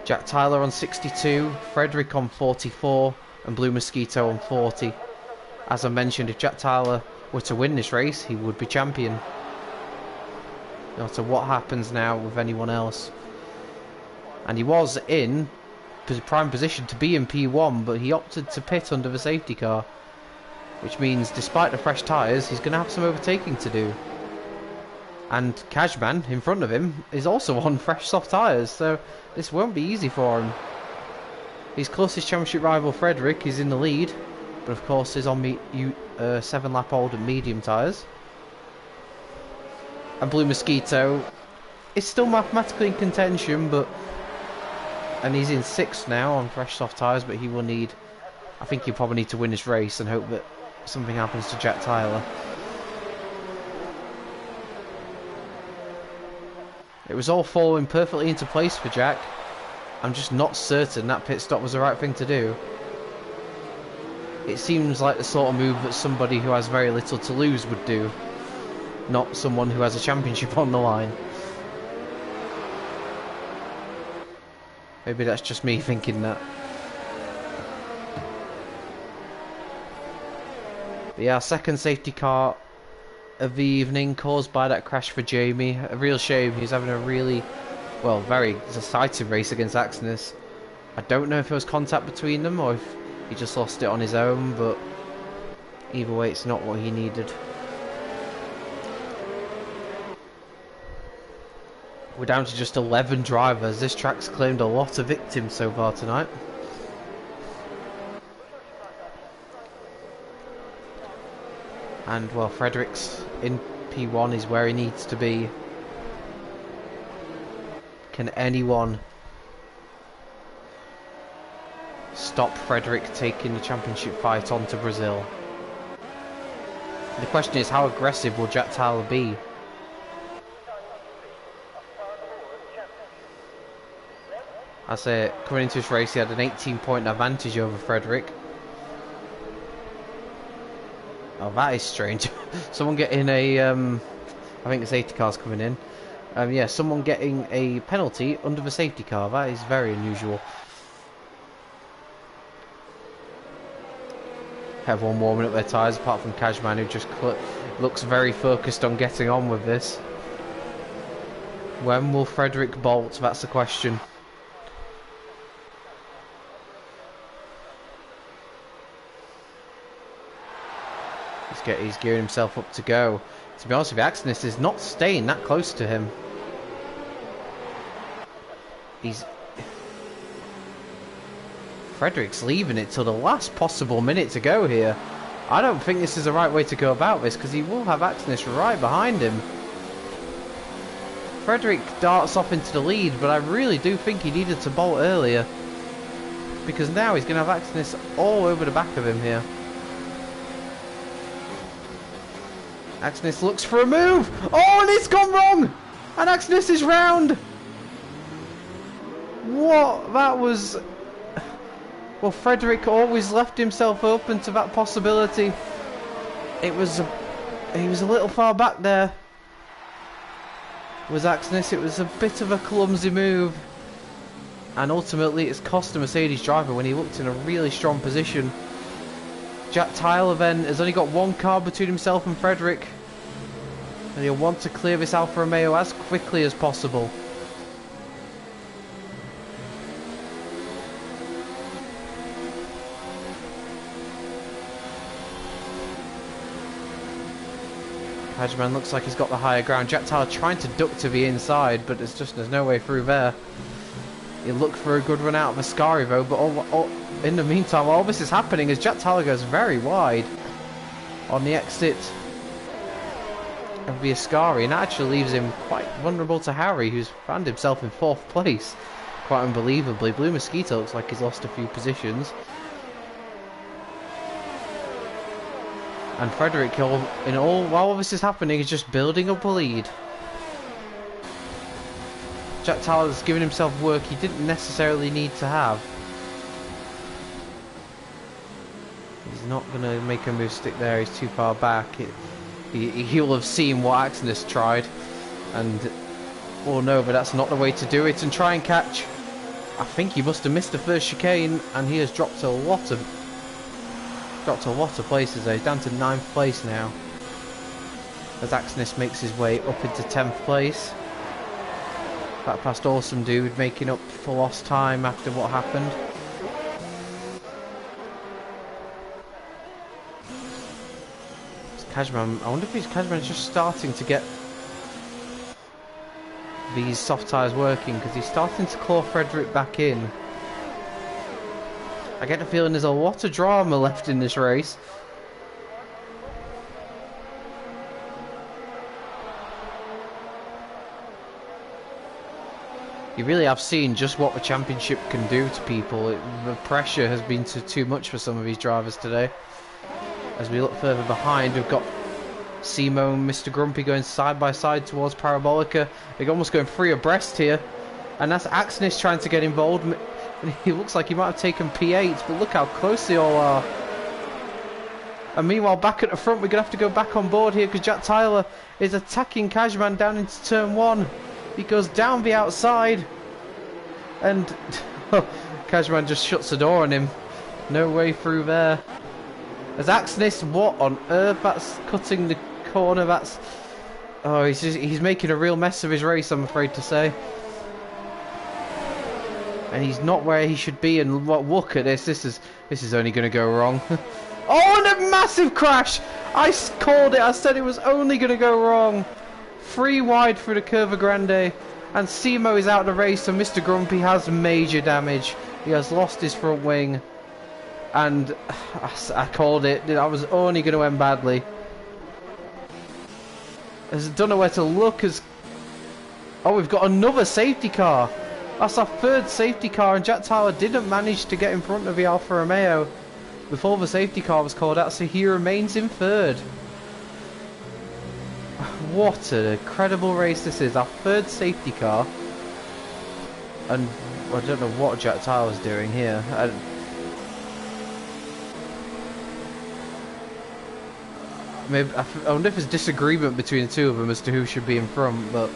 Jack Tyler on 62, Frederick on 44, and Blue Mosquito on 40. As I mentioned, if Jack Tyler were to win this race, he would be champion. No matter what happens now with anyone else. And he was in prime position to be in P1, but he opted to pit under the safety car. Which means, despite the fresh tyres, he's going to have some overtaking to do. And Kajman, in front of him, is also on fresh soft tyres, so this won't be easy for him. His closest championship rival, Frederick, is in the lead, but of course is on 7-lap-old and medium tyres. And Blue Mosquito is still mathematically in contention, but and he's in 6th now on fresh soft tyres, but he will need, I think he'll probably need to win this race and hope that something happens to Jack Tyler. It was all falling perfectly into place for Jack. I'm just not certain that pit stop was the right thing to do. It seems like the sort of move that somebody who has very little to lose would do, not someone who has a championship on the line. Maybe that's just me thinking that. But yeah, second safety car of the evening caused by that crash for Jamie. A real shame. He's having a really, well, very exciting race against Axnis. I don't know if there was contact between them or if he just lost it on his own, but either way it's not what he needed. We're down to just 11 drivers. This track's claimed a lot of victims so far tonight. And, well, Fredericks in P1 is where he needs to be. Can anyone stop Frederick taking the championship fight on to Brazil? The question is, how aggressive will Jack Tyler be? I say, coming into this race, he had an 18-point advantage over Frederick. Oh, that is strange. Someone getting a, I think the safety car's coming in. Yeah, someone getting a penalty under the safety car. That is very unusual. Everyone warming up their tyres, apart from Cashman, who just looks very focused on getting on with this. When will Frederick bolt? That's the question. He's gearing himself up to go. To be honest with you, Axnis is not staying that close to him. Frederick's leaving it till the last possible minute to go here. I don't think this is the right way to go about this, because he will have Axnis right behind him. Frederick darts off into the lead, but I really do think he needed to bolt earlier, because now he's going to have Axnis all over the back of him here. Axnis looks for a move. Oh, and it's gone wrong! And Axnis is round! What? That was... Well, Frederick always left himself open to that possibility. He was a little far back there. Was Axnis. It was a bit of a clumsy move. And ultimately it's cost the Mercedes driver when he looked in a really strong position. Jack Tyler then has only got one car between himself and Frederick, and he'll want to clear this Alfa Romeo as quickly as possible. Hedgeman looks like he's got the higher ground. Jack Tyler trying to duck to the inside, but there's no way through there. He'll look for a good run out of Ascari though, but in the meantime, all this is happening as Jack Tyler goes very wide on the exit of the Ascari, and that actually leaves him quite vulnerable to Harry, who's found himself in 4th place, quite unbelievably. Blue Mosquito looks like he's lost a few positions. And Frederick, while this is happening, is just building up a lead. Jack Tyler's giving himself work he didn't necessarily need to have. He's not going to make a move stick there, he's too far back. He'll have seen what Axnis tried, and oh no, but that's not the way to do it. And try and catch. I think he must have missed the first chicane, and he has dropped a lot of places there. He's down to 9th place now, as Axnis makes his way up into 10th place. Back past Awesome Dude, making up for lost time after what happened. Cashman, I wonder if Cashman's just starting to get these soft tyres working, because he's starting to claw Frederick back in. I get the feeling there's a lot of drama left in this race. You really have seen just what the championship can do to people. The pressure has been too much for some of these drivers today. As we look further behind, we've got Simo and Mr. Grumpy going side by side towards Parabolica. They're almost going three abreast here. And that's Axnis trying to get involved. He looks like he might have taken P8, but look how close they all are. And meanwhile, back at the front, we're going to have to go back on board here because Jack Tyler is attacking Cashman down into turn 1. He goes down the outside. And Cashman just shuts the door on him. No way through there. As Axnis, what on earth? That's cutting the corner. That's... Oh, he's making a real mess of his race, I'm afraid to say. And he's not where he should be. And look at this. This is only going to go wrong. Oh, and a massive crash! I called it. I said it was only going to go wrong. 3 wide through the Curva Grande. And Simo is out of the race. So Mr. Grumpy has major damage. He has lost his front wing. And I called it. I was only going to end badly. I don't know where to look. Oh, we've got another safety car. That's our 3rd safety car, and Jack Tyler didn't manage to get in front of the Alfa Romeo before the safety car was called out, so he remains in 3rd. What an incredible race this is. Our 3rd safety car. And I don't know what Jack Tyler's doing here. I wonder if there's disagreement between the two of them as to who should be in front, but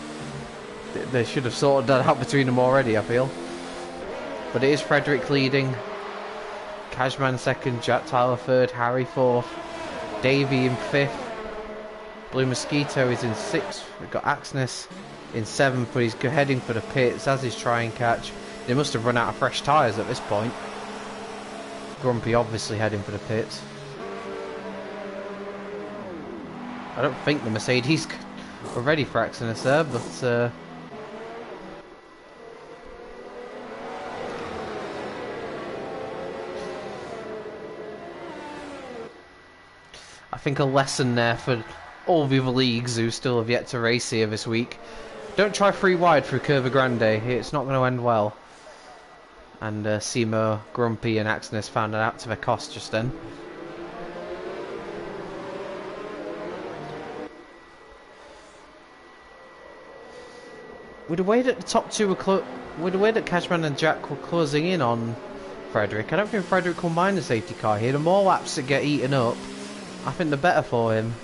they should have sorted that out between them already, I feel. But it is Frederick leading. Cashman 2nd, Jack Tyler 3rd, Harry 4th, Davey in 5th. Blue Mosquito is in 6th. We've got Axnis in 7th, but he's heading for the pits as he's trying catch. They must have run out of fresh tyres at this point. Grumpy obviously heading for the pits. I don't think the Mercedes were ready for Axnis there, but I think a lesson there for all the other leagues who still have yet to race here this week. Don't try 3 wide through Curva Grande. It's not going to end well. And Simo, Grumpy and Axnis found it out to their cost just then. With the way that the top 2 were with the way that Cashman and Jack were closing in on Frederick, I don't think Frederick will mind the safety car here. The more laps that get eaten up, I think the better for him.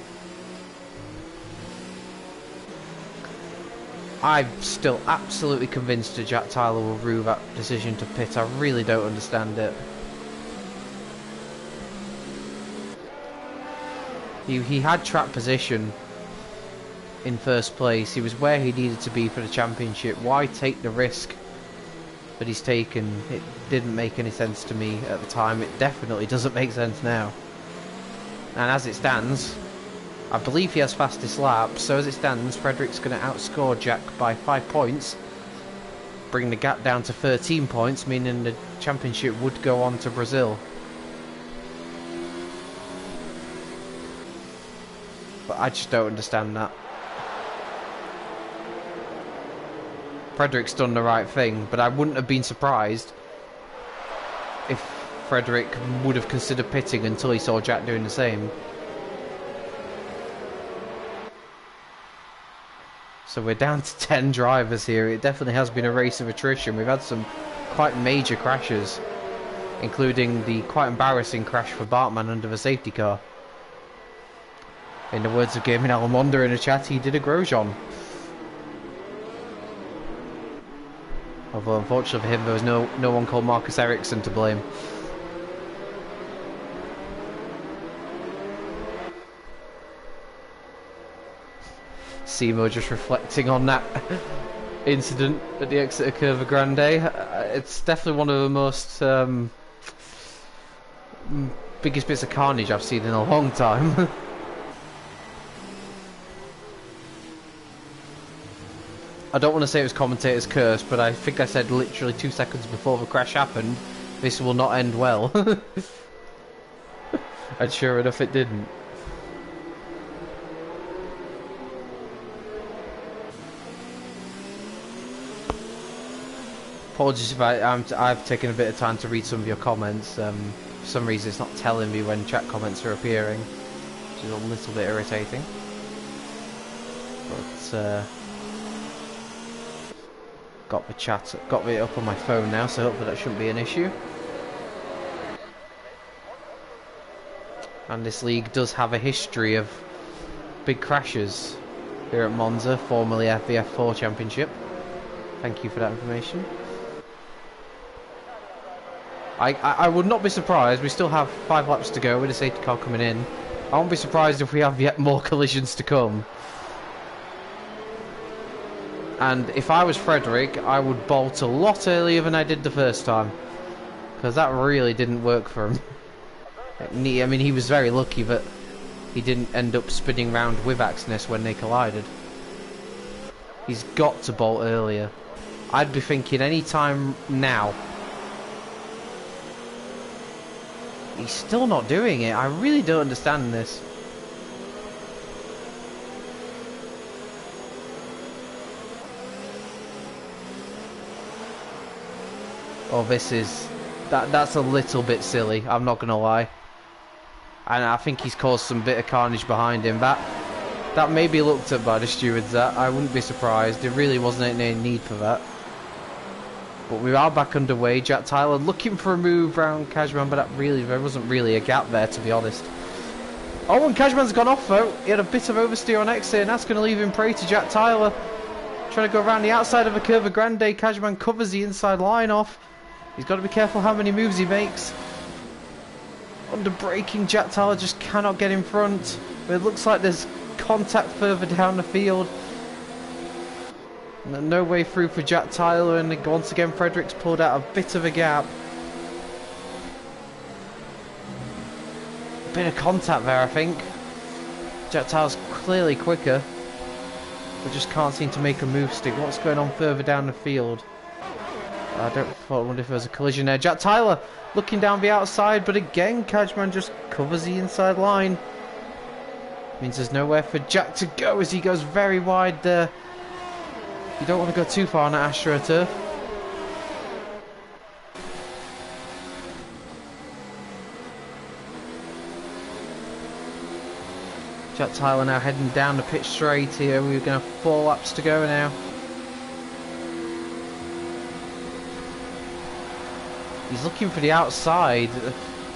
I'm still absolutely convinced that Jack Tyler will rue that decision to pit. I really don't understand it. He had track position in 1st place. He was where he needed to be for the championship. Why take the risk that he's taken? It didn't make any sense to me at the time. It definitely doesn't make sense now. And as it stands, I believe he has fastest lap, so as it stands, Frederick's going to outscore Jack by 5 points, bring the gap down to 13 points, meaning the championship would go on to Brazil. But I just don't understand that. Frederick's done the right thing, but I wouldn't have been surprised if Frederick would have considered pitting until he saw Jack doing the same. So we're down to 10 drivers here. It definitely has been a race of attrition. We've had some quite major crashes, including the quite embarrassing crash for Bartman under the safety car. In the words of Gaming Alamonda in the chat, he did a Grosjean. Although unfortunately for him, there was no one called Marcus Ericsson to blame. Simo just reflecting on that incident at the exit of Curva Grande. It's definitely one of the most biggest bits of carnage I've seen in a long time. I don't want to say it was commentator's curse, but I think I said literally 2 seconds before the crash happened, this will not end well. And sure enough it didn't. Apologies if I've taken a bit of time to read some of your comments. For some reason it's not telling me when chat comments are appearing, which is a little bit irritating. But got it up on my phone now, so hopefully that shouldn't be an issue. And this league does have a history of big crashes here at Monza, formerly FVF4 Championship. Thank you for that information. I would not be surprised, we still have 5 laps to go with a safety car coming in. I won't be surprised if we have yet more collisions to come. And if I was Frederick, I would bolt a lot earlier than I did the first time, because that really didn't work for him. I mean, he was very lucky that he didn't end up spinning round with Axness when they collided. He's got to bolt earlier. I'd be thinking any time now. He's still not doing it. I really don't understand this. Oh, this is... That's a little bit silly, I'm not gonna lie. And I think he's caused some bit of carnage behind him. That may be looked at by the stewards, that. I wouldn't be surprised. There really wasn't any need for that. But we are back underway. Jack Tyler looking for a move round Cashman, but there wasn't really a gap there, to be honest. Oh, and Cashman's gone off though. He had a bit of oversteer on exit, and that's going to leave him prey to Jack Tyler. Trying to go around the outside of a Curva Grande. Cashman covers the inside line off. He's got to be careful how many moves he makes. Under braking, Jack Tyler just cannot get in front. But it looks like there's contact further down the field. No way through for Jack Tyler, and once again Frederick's pulled out a bit of a gap. Bit of contact there, I think. Jack Tyler's clearly quicker, but just can't seem to make a move stick. What's going on further down the field? I wonder if there was a collision there. Jack Tyler looking down the outside, but again Cashman just covers the inside line. Means there's nowhere for Jack to go as he goes very wide there. You don't want to go too far on that AstroTurf. Jack Tyler now heading down the pitch straight here. We're going to have 4 laps to go now. He's looking for the outside.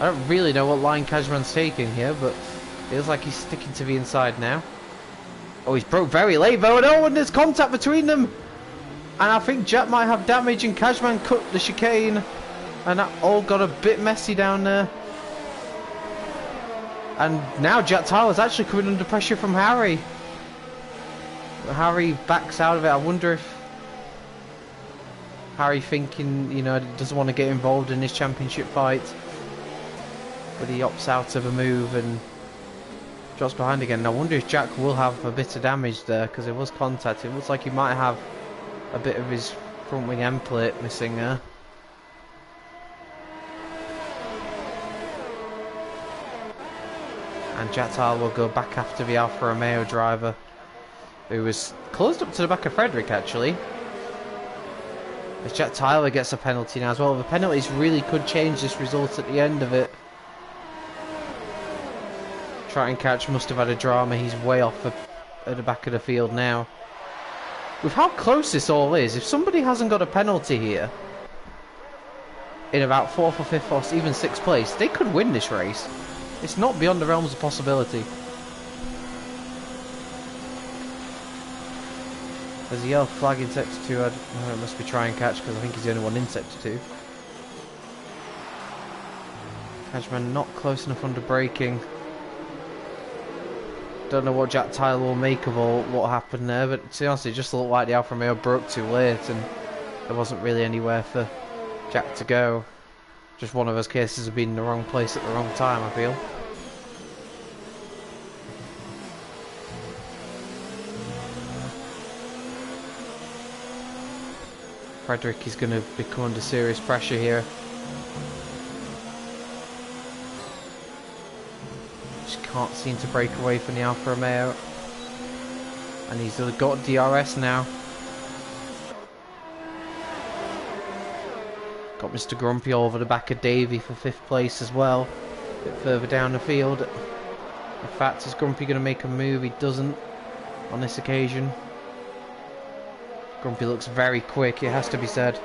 I don't really know what line Cashman's taking here, but it feels like he's sticking to the inside now. Oh, he's broke very late though, and oh, and there's contact between them. And I think Jack might have damage, and Cashman cut the chicane, and that all got a bit messy down there. And now Jack Tyler's actually coming under pressure from Harry. But Harry backs out of it. I wonder if Harry thinking, you know, doesn't want to get involved in this championship fight, but he opts out of a move and drops behind again. And I wonder if Jack will have a bit of damage there, because it was contact. It looks like he might have a bit of his front wing end plate missing there. And Jack Tyler will go back after the Alfa Romeo driver, who was closed up to the back of Frederick actually. As Jack Tyler gets a penalty now as well. The penalties really could change this result at the end of it. Try and catch must have had a drama. He's way off at the back of the field now. With how close this all is, if somebody hasn't got a penalty here in about 4th or 5th or even 6th place, they could win this race. It's not beyond the realms of possibility. There's a yellow flag in Sector 2. It must be try and catch, because I think he's the only one in Sector 2. Cashman not close enough under braking. Don't know what Jack Tyler will make of all what happened there, but to be honest, it just looked like the Alfa Romeo broke too late and there wasn't really anywhere for Jack to go. Just one of those cases of being in the wrong place at the wrong time, I feel. Frederick is going to become under serious pressure here. Just can't seem to break away from the Alfa Romeo. And he's got DRS now. Got Mr. Grumpy over the back of Davey for 5th place as well. A bit further down the field. In fact, is Grumpy going to make a move? He doesn't on this occasion. Grumpy looks very quick, it has to be said.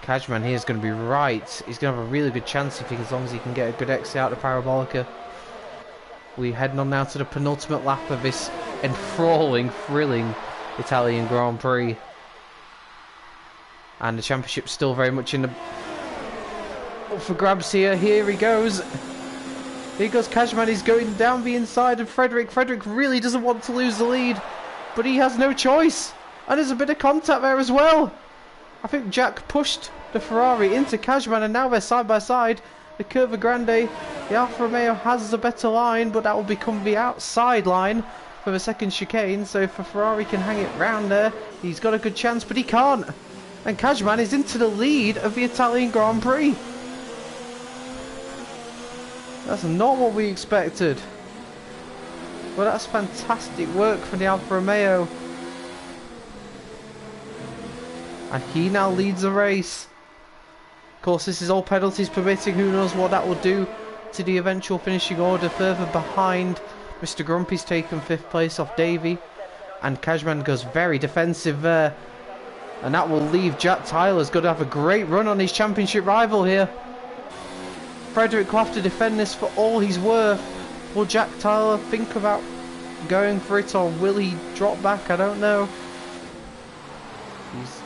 Cashman here is going to be right. He's going to have a really good chance if he, as long as he can get a good exit out of Parabolica. We're heading on now to the penultimate lap of this enthralling, thrilling Italian Grand Prix. And the championship's still very much in the... up for grabs here. Here he goes. Here goes Cashman. He's going down the inside of Frederick. Frederick really doesn't want to lose the lead, but he has no choice. And there's a bit of contact there as well. I think Jack pushed the Ferrari into Cashman, and now they're side by side. The Curva Grande, the Alfa Romeo has a better line, but that will become the outside line for the second chicane. So if the Ferrari can hang it round there, he's got a good chance, but he can't. And Cashman is into the lead of the Italian Grand Prix. That's not what we expected. Well, that's fantastic work from the Alfa Romeo. And he now leads the race. Of course, this is all penalties permitting. Who knows what that will do to the eventual finishing order. Further behind, Mr. Grumpy's taken 5th place off Davey. And Cashman goes very defensive there. And that will leave Jack Tyler's got to have a great run on his championship rival here. Frederick will have to defend this for all he's worth. Will Jack Tyler think about going for it, or will he drop back? I don't know. He's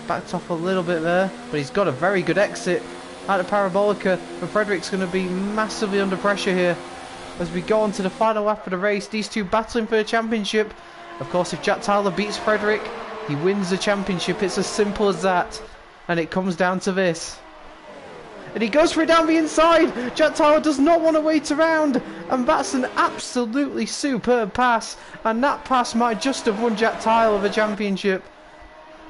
backed off a little bit there, but he's got a very good exit out of Parabolica, and Frederick's going to be massively under pressure here as we go on to the final lap of the race. These two battling for the championship. Of course, if Jack Tyler beats Frederick, he wins the championship. It's as simple as that, and it comes down to this. And he goes for it down the inside. Jack Tyler does not want to wait around, and that's an absolutely superb pass, and that pass might just have won Jack Tyler the championship.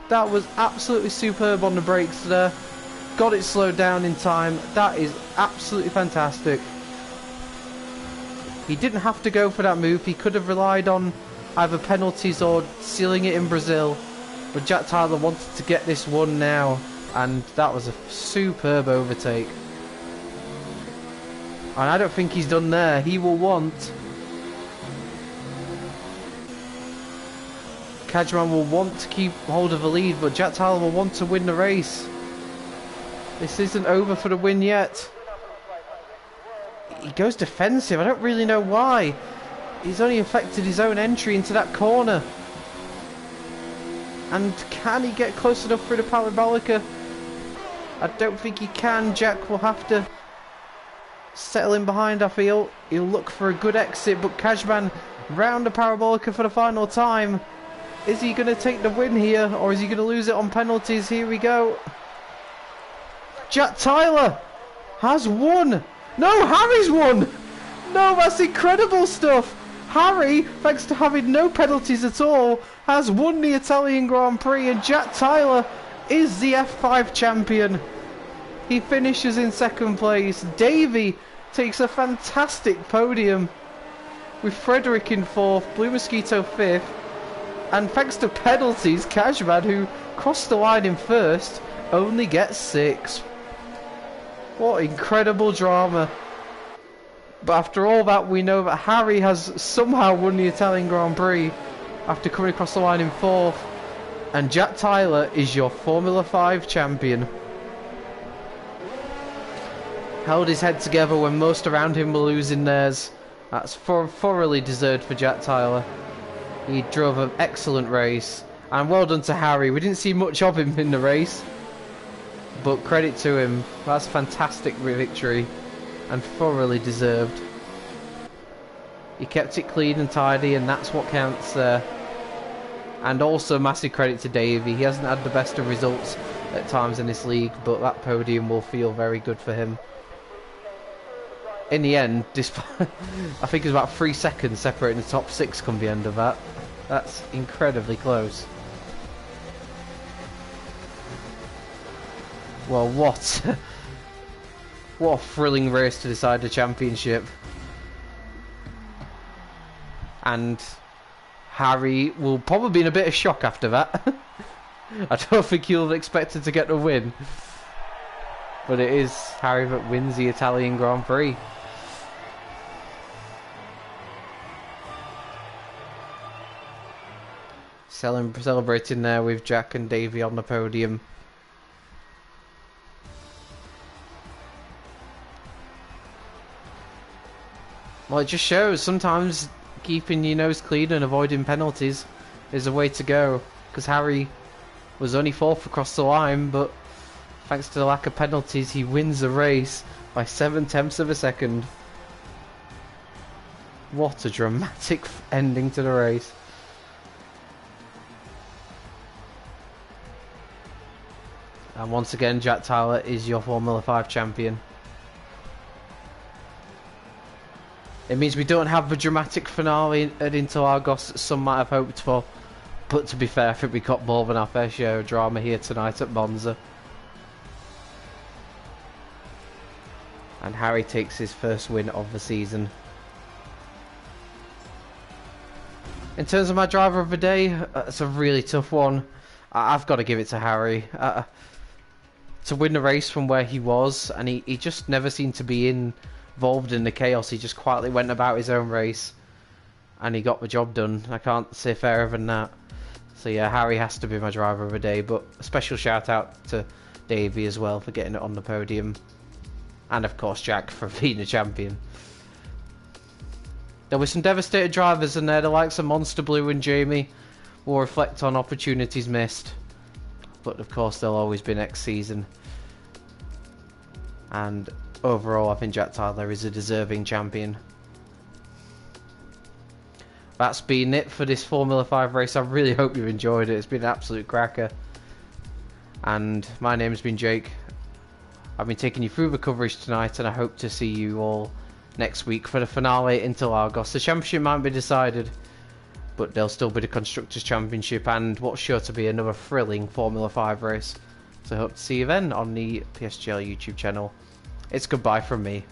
That was absolutely superb on the brakes there. Got it slowed down in time. That is absolutely fantastic. He didn't have to go for that move. He could have relied on either penalties or sealing it in Brazil, but Jack Tyler wanted to get this one now, and that was a superb overtake. And I don't think he's done there. He will want... Cashman will want to keep hold of the lead, but Jack Tyler will want to win the race. This isn't over for the win yet. He goes defensive. I don't really know why. He's only affected his own entry into that corner. And can he get close enough through the Parabolica? I don't think he can. Jack will have to settle in behind, I feel. He'll look for a good exit, but Cashman round the Parabolica for the final time. Is he going to take the win here, or is he going to lose it on penalties? Here we go. Jack Tyler has won. No, Harry's won. No, that's incredible stuff. Harry, thanks to having no penalties at all, has won the Italian Grand Prix, and Jack Tyler is the F5 champion. He finishes in 2nd place. Davey takes a fantastic podium with Frederick in 4th, Blue Mosquito 5th, and thanks to penalties, Cashman, who crossed the line in 1st, only gets 6th. What incredible drama. But after all that, we know that Harry has somehow won the Italian Grand Prix after coming across the line in 4th. And Jack Tyler is your Formula 5 champion. Held his head together when most around him were losing theirs. That's thoroughly deserved for Jack Tyler. He drove an excellent race. And well done to Harry. We didn't see much of him in the race, but credit to him. That's a fantastic victory and thoroughly deserved. He kept it clean and tidy, and that's what counts there. And also massive credit to Davey. He hasn't had the best of results at times in this league, but that podium will feel very good for him. In the end, despite, I think it was about 3 seconds separating the top 6 come the end of that. That's incredibly close. Well, what a thrilling race to decide the championship. And Harry will probably be in a bit of shock after that. I don't think you'll have expected to get the win. But it is Harry that wins the Italian Grand Prix. Celebrating there with Jack and Davey on the podium. Well, it just shows sometimes keeping your nose clean and avoiding penalties is the way to go. Because Harry was only 4th across the line, but thanks to the lack of penalties, he wins the race by 7/10 of a second. What a dramatic ending to the race. And once again, Jack Tyler is your Formula 5 champion. It means we don't have the dramatic finale at Interlagos that some might have hoped for. But to be fair, I think we got more than our fair share of drama here tonight at Monza. And Harry takes his first win of the season. In terms of my driver of the day, it's a really tough one. I've got to give it to Harry. To win the race from where he was, and he just never seemed to be involved in the chaos. He just quietly went about his own race, and he got the job done. I can't say fairer than that. So yeah, Harry has to be my driver of the day, but a special shout out to Davey as well for getting it on the podium. And of course Jack for being the champion. There were some devastated drivers in there, the likes of Monster Blue and Jamie will reflect on opportunities missed. But of course there'll always be next season. And overall I think Jack Tyler is a deserving champion. That's been it for this Formula 5 race. I really hope you've enjoyed it. It's been an absolute cracker. And my name's been Jake. I've been taking you through the coverage tonight, and I hope to see you all next week for the finale in Interlagos. The championship might be decided, but there'll still be the Constructors' Championship and what's sure to be another thrilling Formula 5 race. So I hope to see you then on the PSGL YouTube channel. It's goodbye from me.